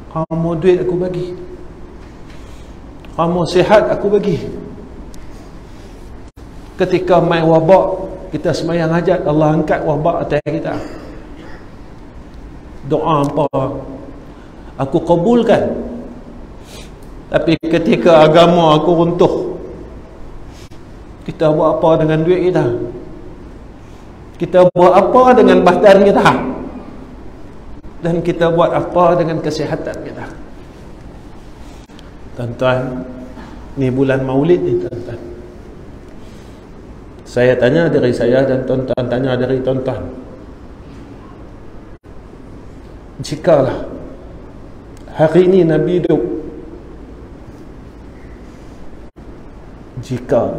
Kamu duit aku bagi, kamu sihat aku bagi, ketika main wabak kita semayang hajat, Allah angkat wabak atas kita, doa apa aku kabulkan. Tapi ketika agama aku runtuh, kita buat apa dengan duit kita? Kita buat apa dengan badan kita? Dan kita buat apa dengan kesihatan kita? Tuan-tuan, ni bulan Maulid ni tuan-tuan. Saya tanya dari saya dan tuan-tuan tanya dari tuan-tuan. Jikalah hari ini Nabi hidup, jika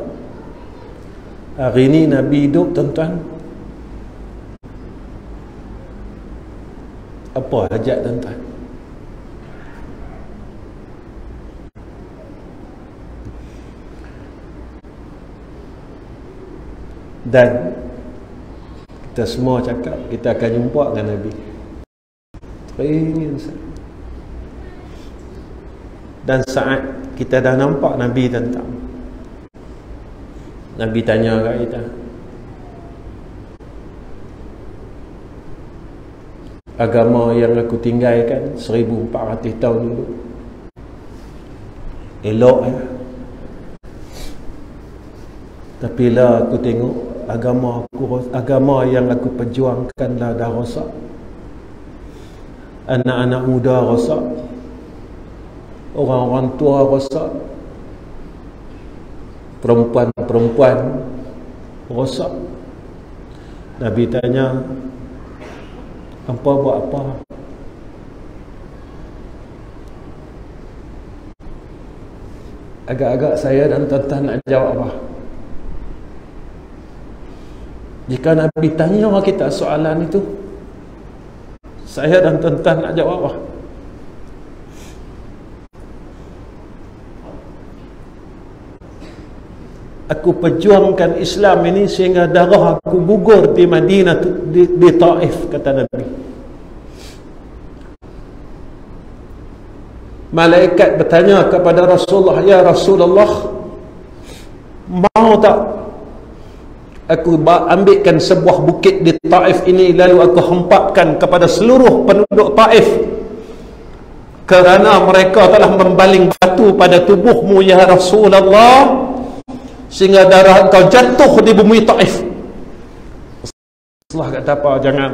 hari ini Nabi hidup tuan-tuan, apa hajat tuan-tuan? Dan kita semua cakap kita akan jumpa dengan Nabi. Dan saat kita dah nampak Nabi tuan-tuan, Nabi tanya kat kita, agama yang aku tinggalkan 1400 tahun dulu elok ya? Tapi lah aku tengok agama yang aku perjuangkan lah dah rosak. Anak-anak muda rosak, orang-orang tua rosak, perempuan-perempuan rosak. Nabi tanya, hampa buat apa? Agak-agak saya dan tuan-tuan nak jawab apa? Jika Nabi tanya kita soalan itu, saya dan tuan-tuan nak jawab apa? Aku perjuangkan Islam ini sehingga darah aku gugur di Madinah, di Taif, kata Nabi. Malaikat bertanya kepada Rasulullah, ya Rasulullah, mau tak aku ambilkan sebuah bukit di Taif ini, lalu aku hempapkan kepada seluruh penduduk Taif, kerana mereka telah membaling batu pada tubuhmu ya Rasulullah, sehingga darah kau jatuh di bumi Taif. Rasulullah kata apa? Jangan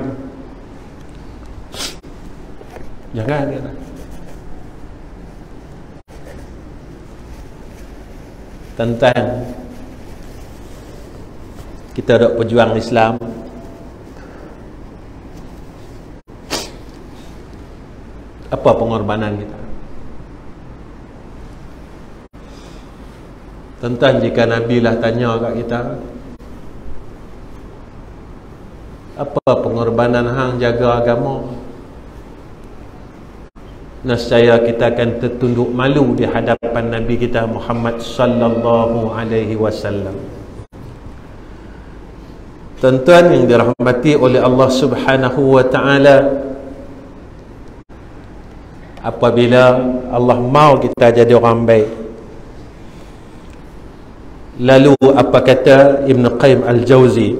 kata. Tentang kita dok pejuang Islam, apa pengorbanan kita? Tentang jika Nabi lah tanya kat kita, apa pengorbanan hang jaga agama, nescaya kita akan tertunduk malu di hadapan Nabi kita Muhammad sallallahu alaihi wasallam. Tuan-tuan yang dirahmati oleh Allah Subhanahu wa taala, apabila Allah mau kita jadi orang baik, lalu apa kata Ibn Qayyim Al-Jauzi?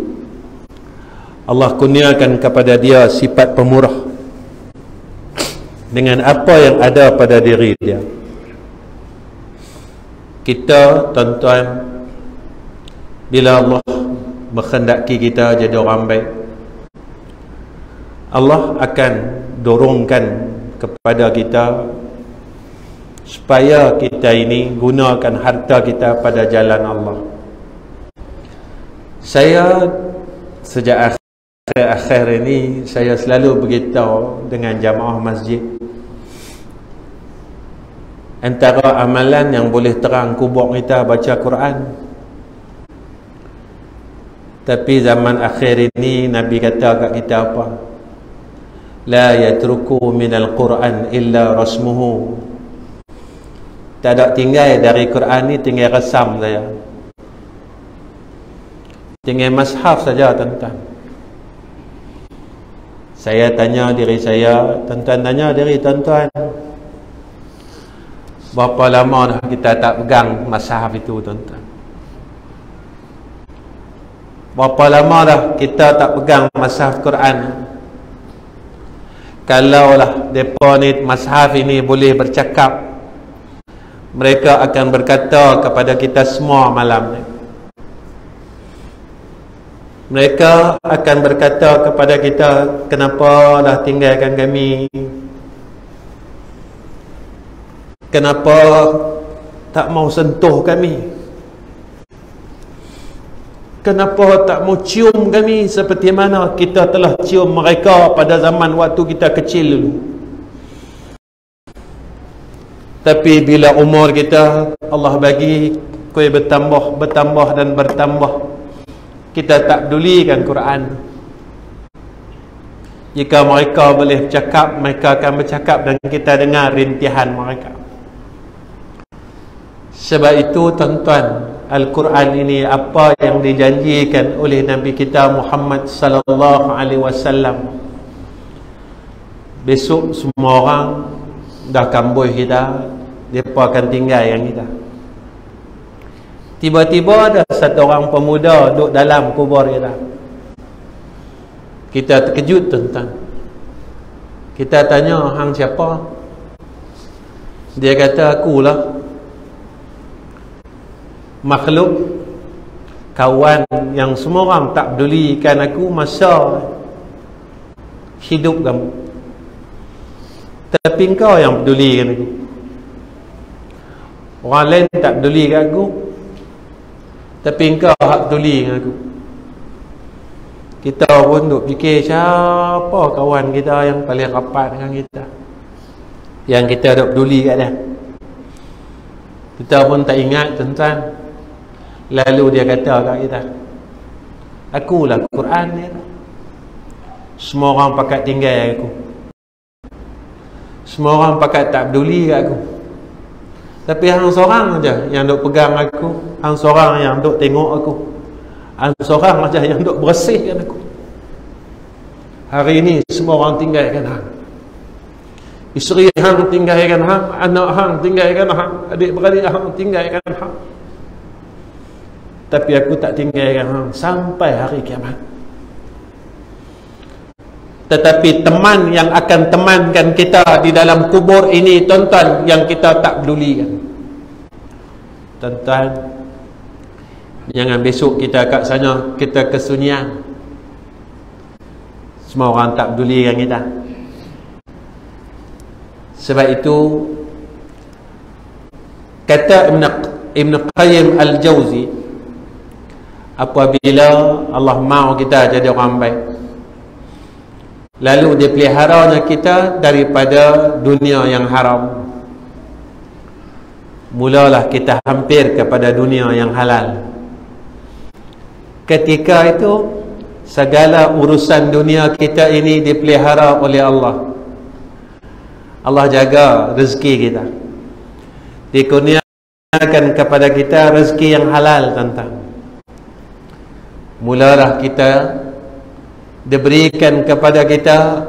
Allah kurniakan kepada dia sifat pemurah dengan apa yang ada pada diri dia. Kita, tuan-tuan, bila Allah menghendaki kita jadi orang baik, Allah akan dorongkan kepada kita supaya kita ini gunakan harta kita pada jalan Allah. Saya sejak akhir ini, saya selalu beritahu dengan jamaah masjid, antara amalan yang boleh terang kubur kita baca Quran. Tapi zaman akhir ini Nabi kata kat kita apa? La yatruku minal Quran illa rasmuhu. Tak ada tinggal dari Quran ni, tinggal resam saja, tinggal mushaf saja, tuan-tuan. Saya tanya diri saya, tuan-tuan tanya diri tuan-tuan, berapa lama dah kita tak pegang mushaf itu, tuan-tuan? Berapa lama dah kita tak pegang mushaf Quran? Kalaulah depa ni mushaf ini boleh bercakap, mereka akan berkata kepada kita semua malam ni. Mereka akan berkata kepada kita, kenapa dah tinggalkan kami? Kenapa tak mau sentuh kami? Kenapa tak mau cium kami seperti mana kita telah cium mereka pada zaman waktu kita kecil dulu? Tapi bila umur kita Allah bagi kue bertambah dan bertambah, kita tak pedulikan Quran. Jika mereka boleh bercakap, mereka akan bercakap dan kita dengar rintihan mereka. Sebab itu tuan-tuan, Al-Quran ini apa yang dijanjikan oleh Nabi kita Muhammad sallallahu alaihi wasallam. Besok semua orang dah kambuh kita, mereka akan tinggal yang kita. Tiba-tiba ada satu orang pemuda duduk dalam kubur kita. Kita terkejut, tuan-tuan. Kita tanya, hang siapa? Dia kata, akulah. Makhluk kawan yang semua orang tak pedulikan aku masa hidup kamu, tapi engkau yang pedulikan aku. Orang lain tak peduli kat aku, Tapi engkau hak peduli dengan aku. Kita pun duk fikir siapa kawan kita yang paling rapat dengan kita, yang kita duk peduli kat dia. Kita pun tak ingat tuan-tuan. Lalu dia kata kat kita, akulah Quran ni. Semua orang pakat tinggal aku. Semua orang pakat tak peduli kat aku. Tapi hang seorang aja yang duk pegang aku, hang seorang yang duk tengok aku, hang seorang aja yang duk bersihkan aku. Hari ini semua orang tinggalkan hang. Isteri hang tinggalkan hang, anak hang tinggalkan hang, adik-beradik hang tinggalkan hang. Tapi aku tak tinggalkan hang sampai hari kiamat. Tetapi teman yang akan temankan kita di dalam kubur ini, tuan-tuan, yang kita tak pedulikan. Tuan-tuan, jangan besok kita kat sana, kita kesunyian. Semua orang tak peduli dengan kita. Sebab itu kata Ibn Qayyim Al-Jawzi, apabila Allah mahu kita jadi orang baik, lalu dia peliharanya kita daripada dunia yang haram, mulalah kita hampir kepada dunia yang halal. Ketika itu segala urusan dunia kita ini dipelihara oleh Allah. Allah jaga rezeki kita, dikurniakan kepada kita rezeki yang halal, tuan-tuan. Mulalah kita diberikan kepada kita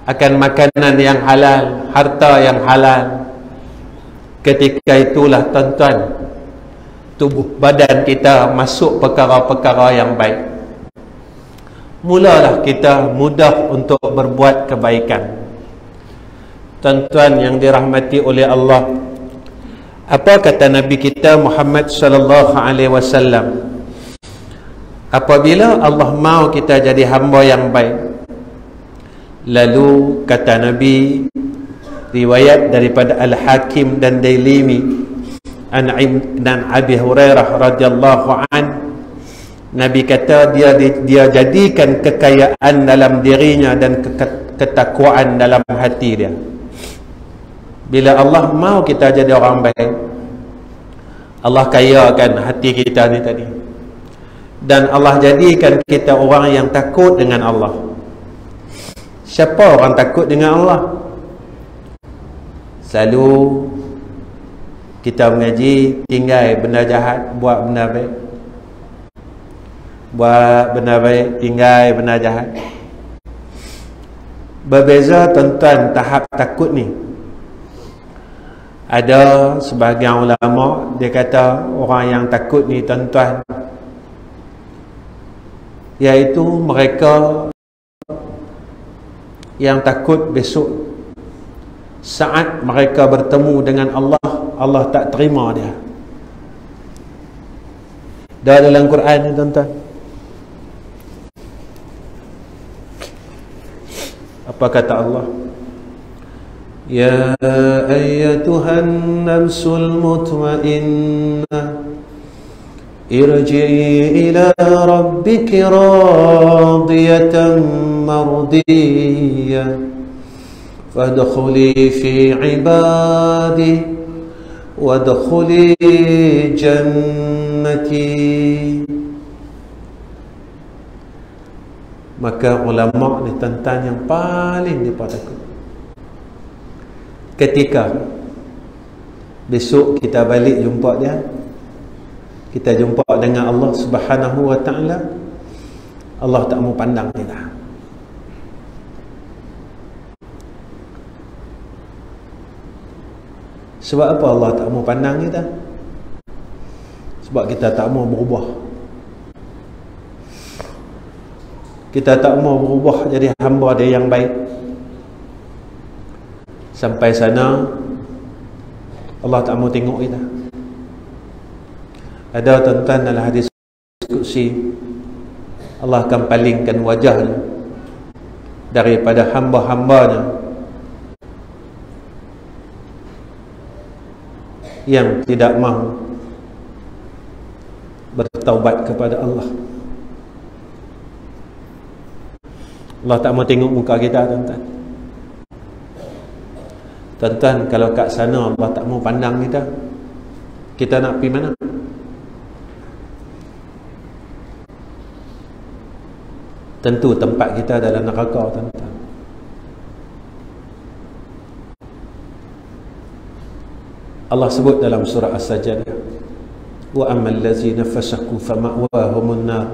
akan makanan yang halal, harta yang halal. Ketika itulah, tuan-tuan, tubuh badan kita masuk perkara-perkara yang baik. Mulalah kita mudah untuk berbuat kebaikan. Tuan-tuan yang dirahmati oleh Allah, apa kata Nabi kita Muhammad sallallahu alaihi wasallam? Apabila Allah mahu kita jadi hamba yang baik, lalu kata Nabi, riwayat daripada Al-Hakim dan Dailimi dan Abi Hurairah radhiyallahu an, Nabi kata dia jadikan kekayaan dalam dirinya dan ketakwaan dalam hati dia. Bila Allah mahu kita jadi orang baik, Allah kayakan hati kita ni tadi, dan Allah jadikan kita orang yang takut dengan Allah. Siapa orang takut dengan Allah? Selalu kita mengaji, tinggal benda jahat, buat benda baik. Buat benda baik, tinggal benda jahat. Berbeza, tuan-tuan, tahap takut ni. Ada sebahagian ulama, dia kata orang yang takut ni, tuan-tuan, iaitu mereka yang takut besok saat mereka bertemu dengan Allah, Allah tak terima dia. Dah dalam Quran ni, tuan-tuan. Apa kata Allah? Ya ayyatuhan nafsul mutmainnah, irji'i ila rabbiki radiyatan mardiyah, fadkhuli fi ibadi wadkhuli jannati. Maka ulama ni, tuan-tuan, yang paling mereka takut ketika besok kita balik jumpa dia, kita jumpa dengan Allah Subhanahu wa ta'ala, Allah tak mau pandang kita. Sebab apa Allah tak mau pandang kita? Sebab kita tak mau berubah. Kita tak mau berubah jadi hamba dia yang baik. Sampai sana Allah tak mau tengok kita. Ada, tuan-tuan, dalam hadis qudsi, Allah akan palingkan wajahnya daripada hamba-hambanya yang tidak mahu bertaubat kepada Allah. Allah tak mau tengok muka kita, tuan-tuan. Tuan-tuan, kalau kat sana Allah tak mau pandang kita, kita nak pergi mana? Tentu tempat kita dalam neraka, tuan-tuan. Allah sebut dalam surah As-Sajdah, wa ammal ladzina fasaqu fama'wahumun nar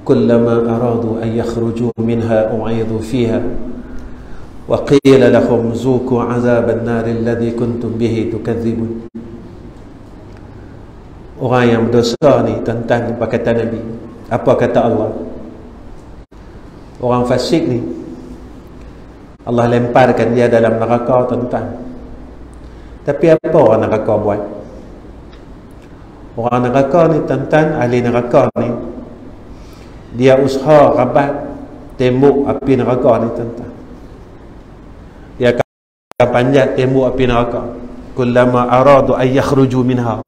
kullama aradu an yakhruju minha u'idhu fiha wa qila lahum zuqu 'adzaban nar alladhi kuntum bihi tukadzibun. Orang yang berdosa ni, tuan-tuan, apa kata Nabi? Apa kata Allah? Orang fasik ni Allah lemparkan dia dalam neraka, tuan-tuan. Tapi apa orang neraka buat? Orang neraka ni, tuan-tuan, ahli neraka ni, dia usaha rabat tembok api neraka ni, tuan-tuan. Dia akan panjat tembok api neraka. Kullama aradu an yakhruju minha.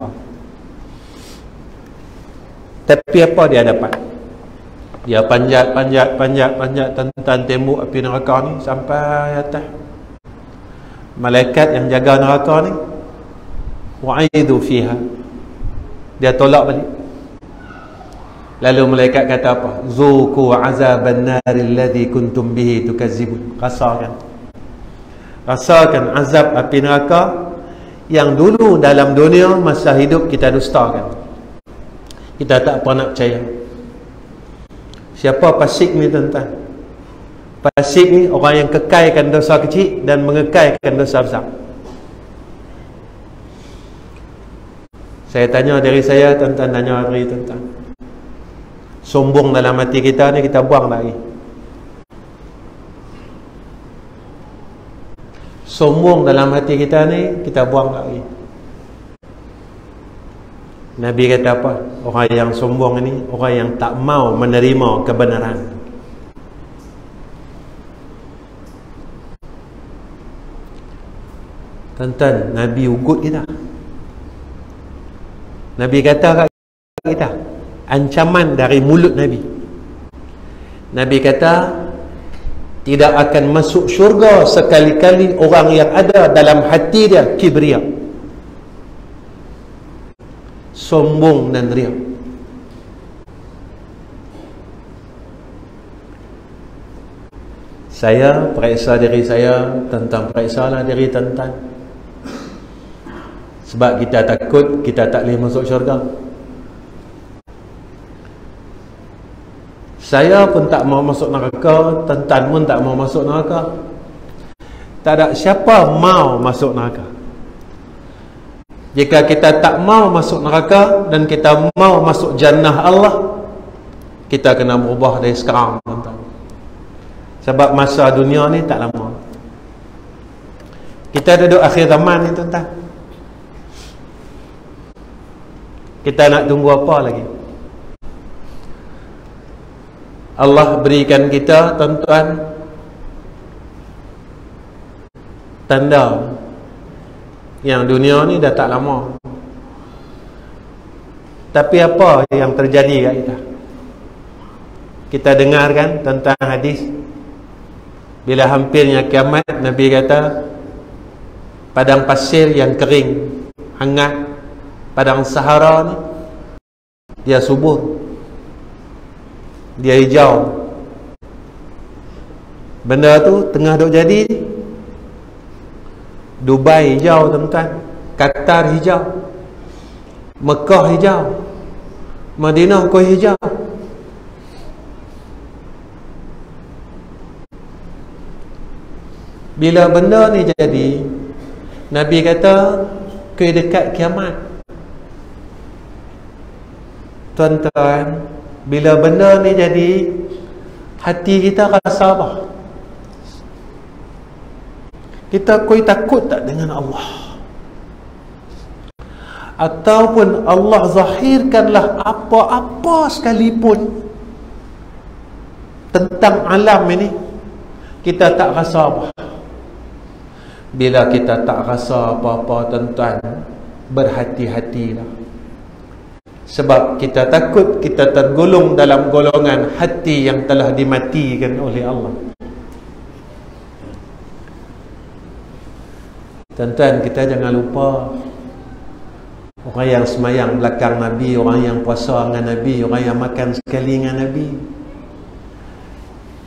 Tapi apa dia dapat? Dia panjat tuan-tuan tembok api neraka ni sampai atas. Malaikat yang jaga neraka ni wa'idhu fiha, dia tolak balik. Lalu malaikat kata apa? Zuqu 'azaban naril ladzi kuntum bihi tukazzibun. Rasakan azab api neraka yang dulu dalam dunia masa hidup kita dustakan. Kita tak pernah percaya. Siapa fasik ni, tuan-tuan? Fasik ni orang yang kekalkan dosa kecil dan mengekalkan dosa besar. Saya tanya diri saya, tuan-tuan tanya diri tuan-tuan. Sombong dalam hati kita ni kita buang lagi. Sombong dalam hati kita ni kita buang lagi. Nabi kata apa? Orang yang sombong ni orang yang tak mau menerima kebenaran. Tuan-tuan, Nabi ugut kita. Nabi kata kat kita, ancaman dari mulut Nabi. Nabi kata, tidak akan masuk syurga sekali-kali orang yang ada dalam hati dia kibria, sombong dan riak. Saya periksa diri saya, tuan-tuan periksalah diri tuan-tuan. Sebab kita takut kita tak boleh masuk syurga. Saya pun tak mau masuk neraka, tuan-tuan pun tak mau masuk neraka. Tak ada siapa mau masuk neraka. Jika kita tak mau masuk neraka dan kita mau masuk jannah Allah, kita kena berubah dari sekarang, tuan-tuan. Sebab masa dunia ni tak lama. Kita duduk akhir zaman ni, tuan-tuan. Kita nak tunggu apa lagi? Allah berikan kita, tuan-tuan, tanda yang dunia ni dah tak lama. Tapi apa yang terjadi kat kita? Kita dengarkan tentang hadis, bila hampirnya kiamat, Nabi kata padang pasir yang kering, hangat, padang Sahara ni, dia subur, dia hijau. Benda tu tengah duk jadi. Dubai hijau, tuan-tuan, Qatar hijau, Mekah hijau, Madinah kau hijau. Bila benda ni jadi, Nabi kata ke dekat kiamat. Tuan-tuan, bila benda ni jadi, hati kita rasa apa? Kita koi takut tak dengan Allah? Ataupun Allah zahirkanlah apa-apa sekalipun tentang alam ini, kita tak rasa apa? Bila kita tak rasa apa-apa, tuan-tuan, berhati-hatilah. Sebab kita takut kita tergolong dalam golongan hati yang telah dimatikan oleh Allah. Tuan-tuan, kita jangan lupa, orang yang semayang belakang Nabi, orang yang puasa dengan Nabi, orang yang makan sekali dengan Nabi,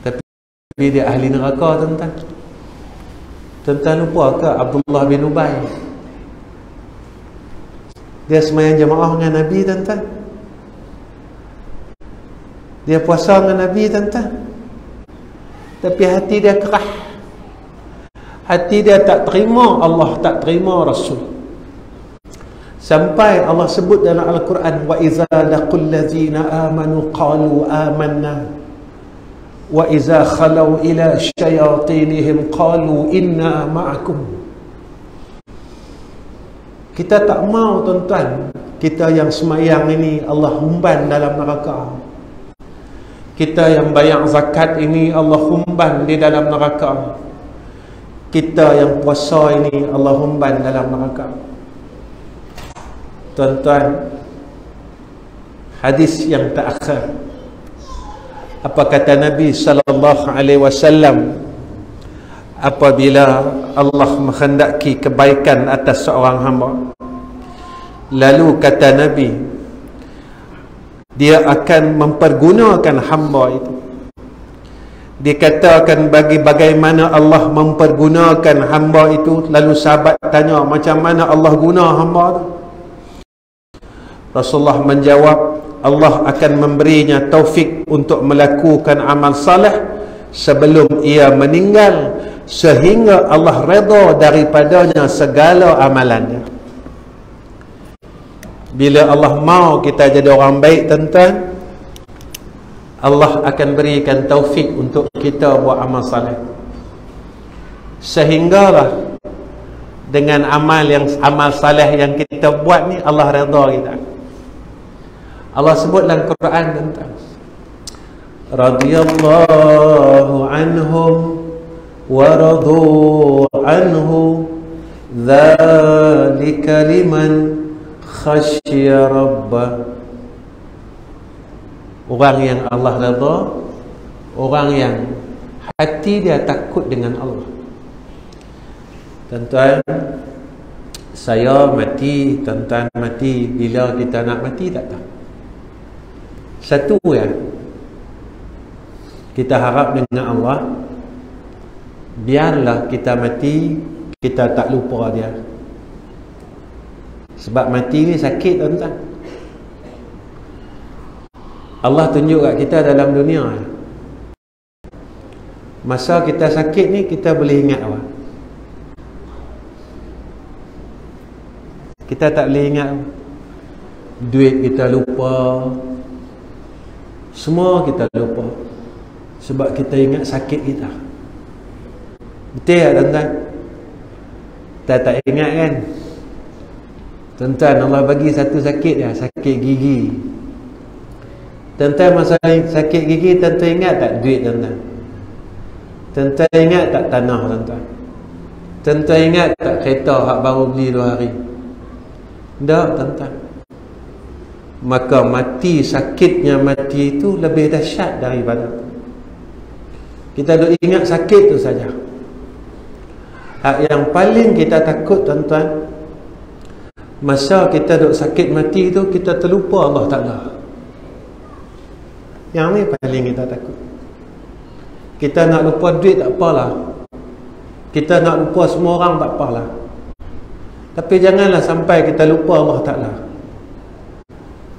tapi dia ahli neraka, tuan-tuan. Tuan-tuan lupa ke Abdullah bin Ubay? Dia semayang jemaah dengan Nabi, tuan-tuan. Dia puasa dengan Nabi, tuan-tuan. Tapi hati dia kerah. Hati dia tak terima Allah, tak terima Rasul. Sampai Allah sebut dalam Al-Quran, wa iza laqul ladzina amanu qalu amanna wa iza khalau ila syayatinihim qalu inna ma'akum. Kita tak mau, tuan-tuan, kita yang semayang ini Allah humban dalam neraka. Kita yang bayar zakat ini Allah humban di dalam neraka. Kita yang puasa ini Allah humban dalam neraka. Tuan-tuan, hadis yang terakhir, apa kata Nabi sallallahu alaihi wasallam apabila Allah menghendaki kebaikan atas seorang hamba? Lalu kata Nabi, dia akan mempergunakan hamba itu. Dikatakan bagaimana Allah mempergunakan hamba itu. Lalu sahabat tanya, macam mana Allah guna hamba itu? Rasulullah menjawab, Allah akan memberinya taufik untuk melakukan amal saleh sebelum ia meninggal, sehingga Allah redha daripadanya segala amalannya. Bila Allah mau kita jadi orang baik, tuan-tuan, Allah akan berikan taufik untuk kita buat amal saleh, sehinggalah dengan amal saleh yang kita buat ni Allah redha kita. Allah sebut dalam Quran, tuan-tuan, radhiyallahu anhum wa radu anhu dzalika liman khasyiya rabbah. Orang yang Allah redha, orang yang hati dia takut dengan Allah. Tuan-tuan, saya mati, tuan-tuan mati, bila kita nak mati tak tahu. Satu ya, kita harap dengan Allah, biarlah kita mati, kita tak lupa dia. Sebab mati ni sakit, tuan-tuan. Allah tunjuk kat kita dalam dunia, masa kita sakit ni kita boleh ingat apa? Kita tak boleh ingat apa? Duit kita lupa, semua kita lupa, sebab kita ingat sakit kita. Betul tak, tuan-tuan? Kita tak ingat kan? Tuan-tuan, Allah bagi satu sakit dia, sakit gigi. Tuan-tuan, masa sakit gigi, tuan-tuan ingat tak duit, tuan-tuan? Tuan-tuan ingat tak tanah, tuan-tuan? Tuan-tuan ingat tak kereta hak baru beli 2 hari? Tak, tuan-tuan. Maka mati, sakitnya mati itu lebih dahsyat daripada kita duk ingat sakit tu saja. Hak yang paling kita takut, tuan-tuan, masa kita duk sakit mati tu, kita terlupa Allah Ta'ala. Yang ni paling kita takut. Kita nak lupa duit tak apalah, kita nak lupa semua orang tak apalah, tapi janganlah sampai kita lupa Allah Ta'ala.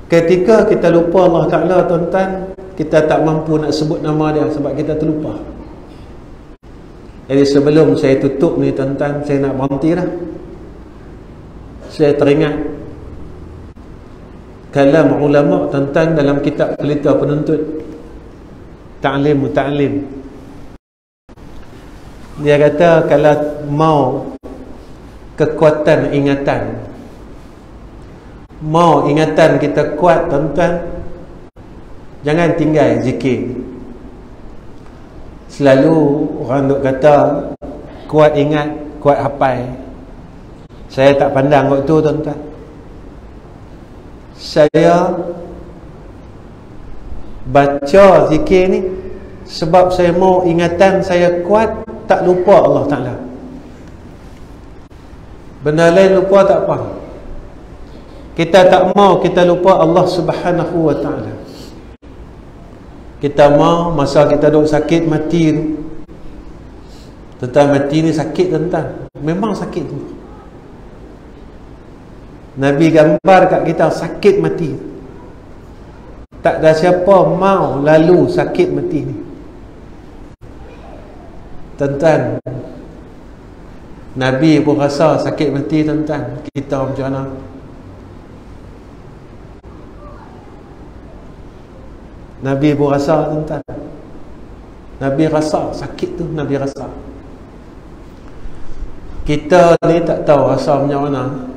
Ketika kita lupa Allah Ta'ala, tuan-tuan, kita tak mampu nak sebut nama dia sebab kita terlupa. Jadi sebelum saya tutup ni, tuan-tuan, saya nak berhenti dah. Saya teringat kalam ulama, tuan-tuan, dalam kitab Pelita Penuntut Ta'lim Muta'lim. Dia kata kalau mau kekuatan ingatan, mau ingatan kita kuat, tuan-tuan, jangan tinggal zikir. Selalu orang duk kata kuat ingat, kuat hafal. Saya tak pandang waktu, tuan-tuan. saya baca zikir ni sebab saya mau ingatan saya kuat, tak lupa Allah Ta'ala. Benda lain lupa tak apa. Kita tak mau kita lupa Allah Subhanahu wa Ta'ala. Kita mau masa kita duduk sakit mati tu, tentang mati ni sakit tentang, memang sakit tu. Nabi gambar kat kita sakit mati. Tak ada siapa mau lalu sakit mati ni. Tuan-tuan, Nabi pun rasa sakit mati, tuan-tuan. Kita macam mana? Nabi pun rasa, tuan-tuan. Nabi rasa sakit tu, Nabi rasa. Kita ni tak tahu rasa macam mana.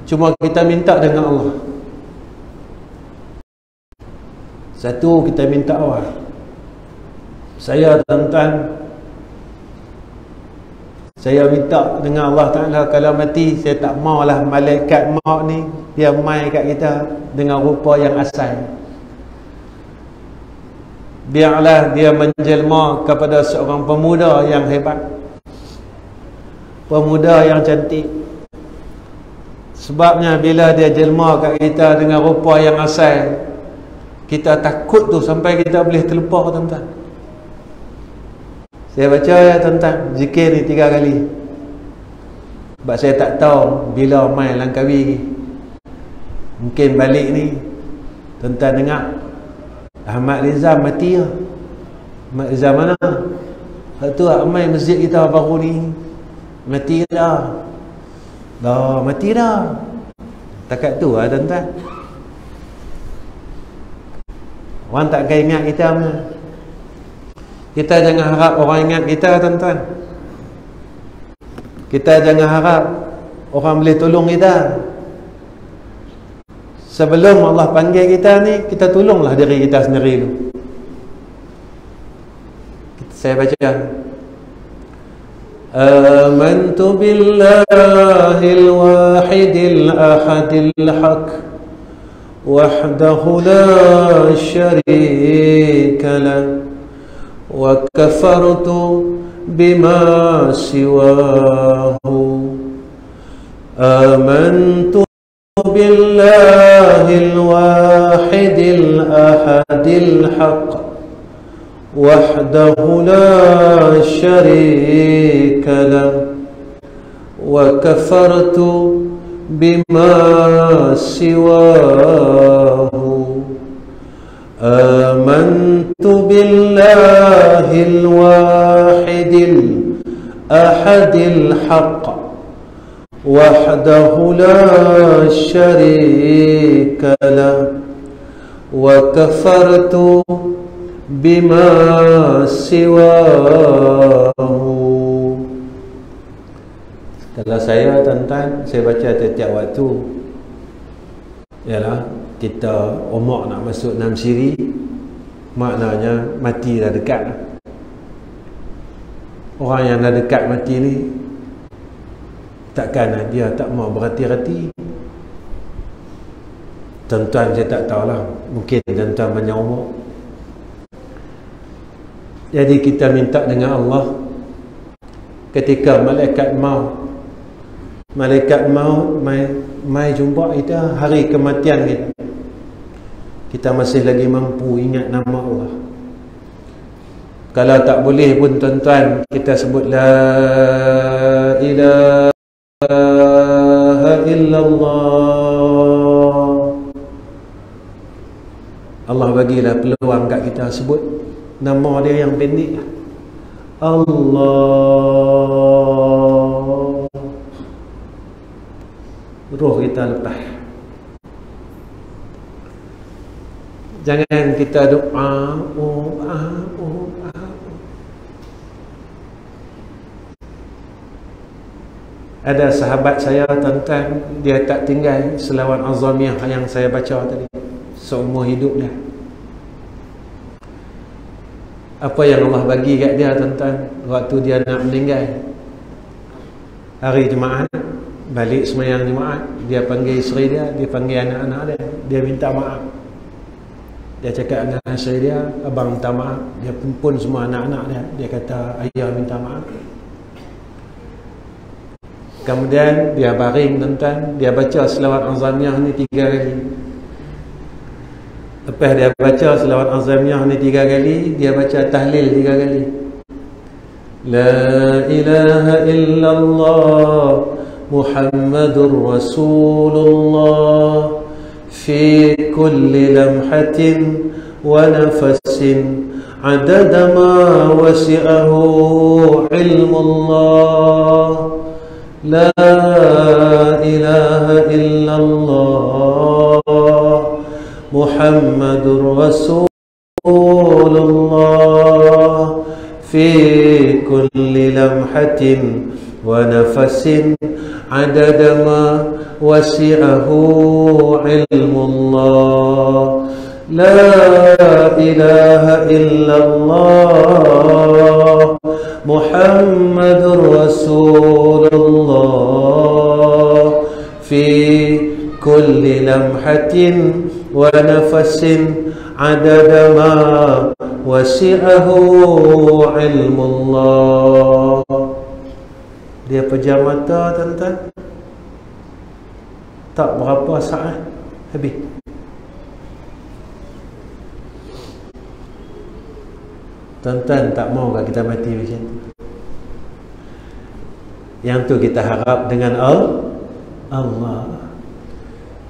Cuma kita minta dengan Allah. Satu, kita minta awal. Saya, tuan-tuan, saya minta dengan Allah Ta'ala, kalau mati saya tak maulah malaikat maut ni dia mai kat kita dengan rupa yang asal. Biarlah dia menjelma kepada seorang pemuda yang hebat, pemuda yang cantik. Sebabnya bila dia jelma kat kita dengan rupa yang asal, kita takut tu sampai kita boleh terlupa, tuan-tuan. Saya baca ya, tuan-tuan, zikir ni 3 kali. Sebab saya tak tahu bila mai Langkawi ni. Mungkin balik ni tuan-tuan dengar Ahmad Rizam mati ya. Ahmad Rizam mana? Tu mai masjid kita baru ni. Mati dah. Dah mati dah. Takat tu lah, tuan-tuan. Orang takkan ingat kita mana. Kita jangan harap orang ingat kita, tuan-tuan. Kita jangan harap orang boleh tolong kita. Sebelum Allah panggil kita ni, kita tolonglah diri kita sendiri dulu. Saya baca. Amantu billahil wahidil ahadil haq wahdahu la syarika lah. وكفرت بما سواه آمنت بالله الواحد الأحد الحق وحده لا شريك له وكفرت بما سواه آمنت بالله الواحد الأحد الحق وحده لا شريك له وكفرت بما سواه. Kalau saya, tuan-tuan, saya baca tiap-tiap waktu, ialah kita umur nak masuk 6 siri, maknanya mati dah dekat. Orang yang dah dekat mati ni, takkan dia tak mau berhati-hati. Tuan-tuan, saya tak tahulah, mungkin tuan-tuan banyak umur. Jadi kita minta dengan Allah, ketika malaikat maut mai jumpa kita hari kematian kita, kita masih lagi mampu ingat nama Allah. Kalau tak boleh pun, tuan-tuan, kita sebut la ilaha illallah. Allah bagilah peluang kat kita sebut nama dia yang pendek, Allah. Roh kita lepas. Jangan kita doa, Ada sahabat saya, tuan-tuan, dia tak tinggal selawat azamiyah yang saya baca tadi seumur hidup dia. Apa yang Allah bagi kat dia, tuan-tuan, waktu dia nak meninggal hari Jumaat, balik semayang Jumaat, dia panggil isteri dia, dia panggil anak-anak dia, dia minta maaf. Dia cakap dengan isteri dia, abang minta maaf. Dia pun semua anak-anak dia, dia kata ayah minta maaf. Kemudian dia baring tuan-tuan, dia baca selawat azamiyah ni 3 kali. Lepas dia baca selawat azamiyah ni 3 kali, dia baca tahlil 3 kali. La ilaha illallah Muhammadur Rasulullah fi kulli lamhatin wa nafasin adada ma wasi'ahu ilmullah. La ilaha illallah Muhammadur Rasulullah fi kulli lamhatin wa nafasin adada ma wasi'ahu ilmullah. La ilaha illallah Muhammadur Rasulullah fi kulli lamhatin wa nafasin adada ma wasi'ahu ilmullah. Dia pejam mata tuan-tuan, tak berapa saat habis. Tuan-tuan, tak mau kita mati macam tu? Yang tu kita harap dengan Allah.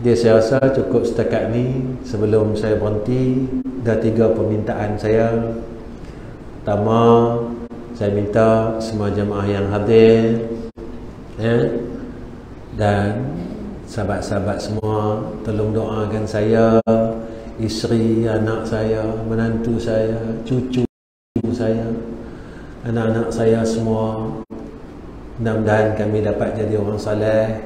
Dia, saya rasa cukup setakat ni. Sebelum saya berhenti, dah 3 permintaan saya. Pertama, saya minta semua jemaah yang hadir, dan sahabat-sahabat semua, tolong doakan saya, isteri, anak saya, menantu saya, cucu saya, anak-anak saya semua. Mudah-mudahan kami dapat jadi orang saleh,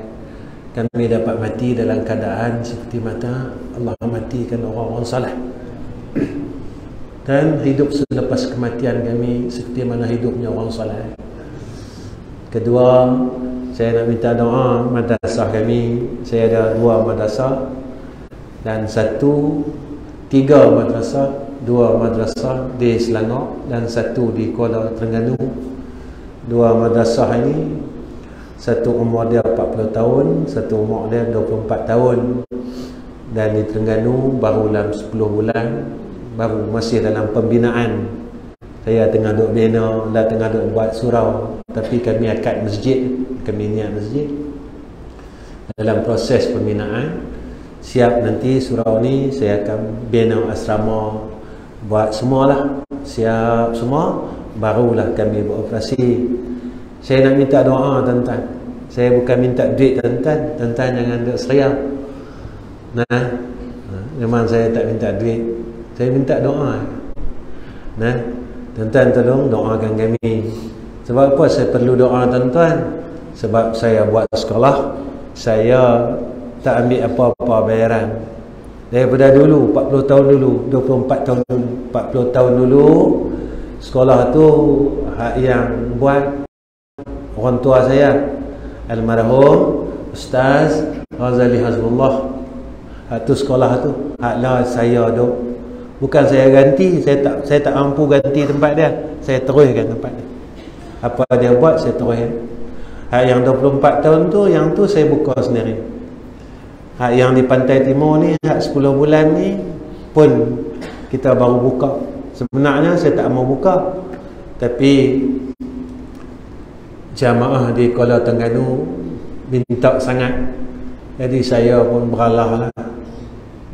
kami dapat mati dalam keadaan seperti mana Allah matikan orang-orang saleh, dan hidup selepas kematian kami seperti mana hidupnya orang saleh. Kedua, saya nak minta doa madrasah kami. Saya ada 2 madrasah dan 3 madrasah. 2 madrasah di Selangor dan 1 di Kuala Terengganu. 2 madrasah ini, satu umur dia 40 tahun, satu umur dia 24 tahun. Dan di Terengganu baru dalam 10 bulan, baru masih dalam pembinaan. Saya tengah duk bina, dah tengah duk buat surau, tapi kami akad masjid, kami niat masjid. Dalam proses pembinaan, siap nanti surau ni saya akan bina asrama, buat semualah, siap semua, barulah kami beroperasi. Saya nak minta doa tuan-tuan. Saya bukan minta duit tuan-tuan. Tuan-tuan jangan duk seria. Memang saya tak minta duit, saya minta doa. Tuan-tuan tolong doakan kami. Sebab apa saya perlu doa tuan-tuan? Sebab saya buat sekolah, saya tak ambil apa-apa bayaran. Daripada dulu, 40 tahun dulu, 24 tahun dulu, 40 tahun dulu, sekolah tu hak yang buat orang tua saya, almarhum Ustaz Ghazali Hasbullah. Hak tu sekolah tu, haklah saya duk. Bukan saya ganti, saya tak mampu ganti tempat dia, saya teruskan tempat dia. Apa dia buat, saya teruskan. Hak yang 24 tahun tu, yang tu saya buka sendiri. Hak yang di Pantai Timur ni, hak 10 bulan ni pun kita baru buka. Sebenarnya saya tak mau buka, tapi jamaah di Kuala Terengganu minta sangat, jadi saya pun beralah lah.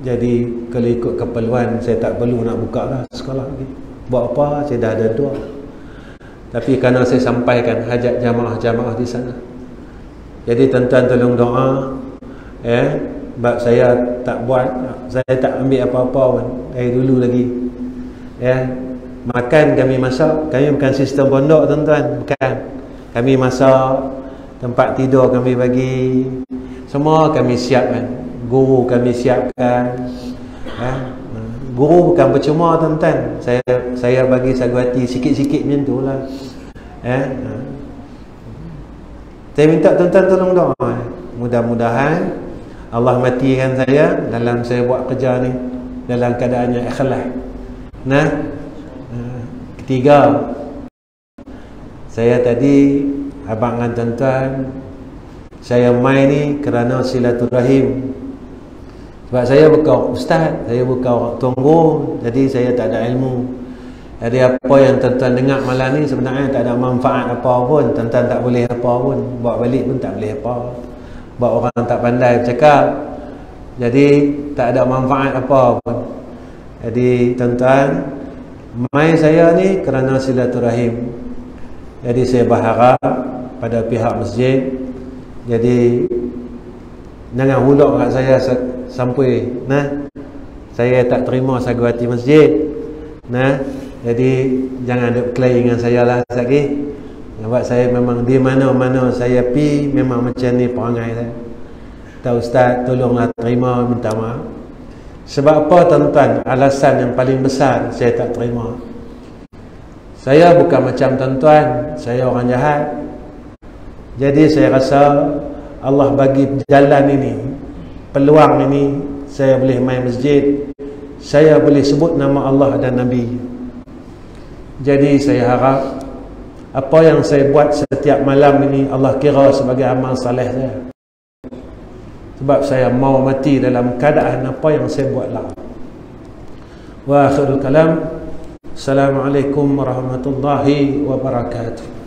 Jadi kalau ikut keperluan, saya tak perlu nak buka lah sekolah lagi. Buat apa, saya dah ada 2. Tapi kerana saya sampaikan hajat jamaah-jamaah di sana, jadi tuan-tuan tolong doa. Sebab saya tak buat, saya tak ambil apa-apa pun dari dulu lagi. Makan kami masak, kami bukan sistem pondok tuan-tuan, bukan. Kami masak, tempat tidur kami bagi, semua kami siapkan. Guru kami siapkan. Guru bukan percuma tuan-tuan, saya bagi sagwati sikit-sikit macam tu lah. Saya minta tuan-tuan tolong doa. Mudah-mudahan Allah matikan saya dalam saya buat kerja ni dalam keadaan yang ikhlas. Nah, ketiga, saya tadi abang dengan tuan-tuan, saya mai ni kerana silaturahim. Sebab saya bukan ustaz, saya bukan orang tunggu, jadi saya tak ada ilmu. Jadi apa yang tuan-tuan dengar malam ni sebenarnya tak ada manfaat apa pun. Tuan-tuan tak boleh apa pun, bawa balik pun tak boleh apa. Buat orang tak pandai bercakap, jadi tak ada manfaat apa pun. Jadi tuan-tuan, mai saya ni kerana silaturahim. Jadi saya berharap pada pihak masjid, jadi jangan hulak kat saya sampai nah saya tak terima sagu hati masjid. Nah, jadi jangan ada berkelahi dengan saya lah lagi. Sebab saya memang di mana-mana saya pi memang macam ni perangai saya. Tak, ustaz, tolonglah terima, minta maaf. Sebab apa tuan-tuan? Alasan yang paling besar saya tak terima. Saya bukan macam tuan-tuan, saya orang jahat. Jadi saya rasa Allah bagi jalan ini, peluang ini, saya boleh main masjid, saya boleh sebut nama Allah dan Nabi. Jadi saya harap apa yang saya buat setiap malam ini Allah kira sebagai amal saleh saya. Sebab saya mau mati dalam keadaan apa yang saya buatlah. Wa akhirul kalam. Assalamualaikum warahmatullahi wabarakatuh.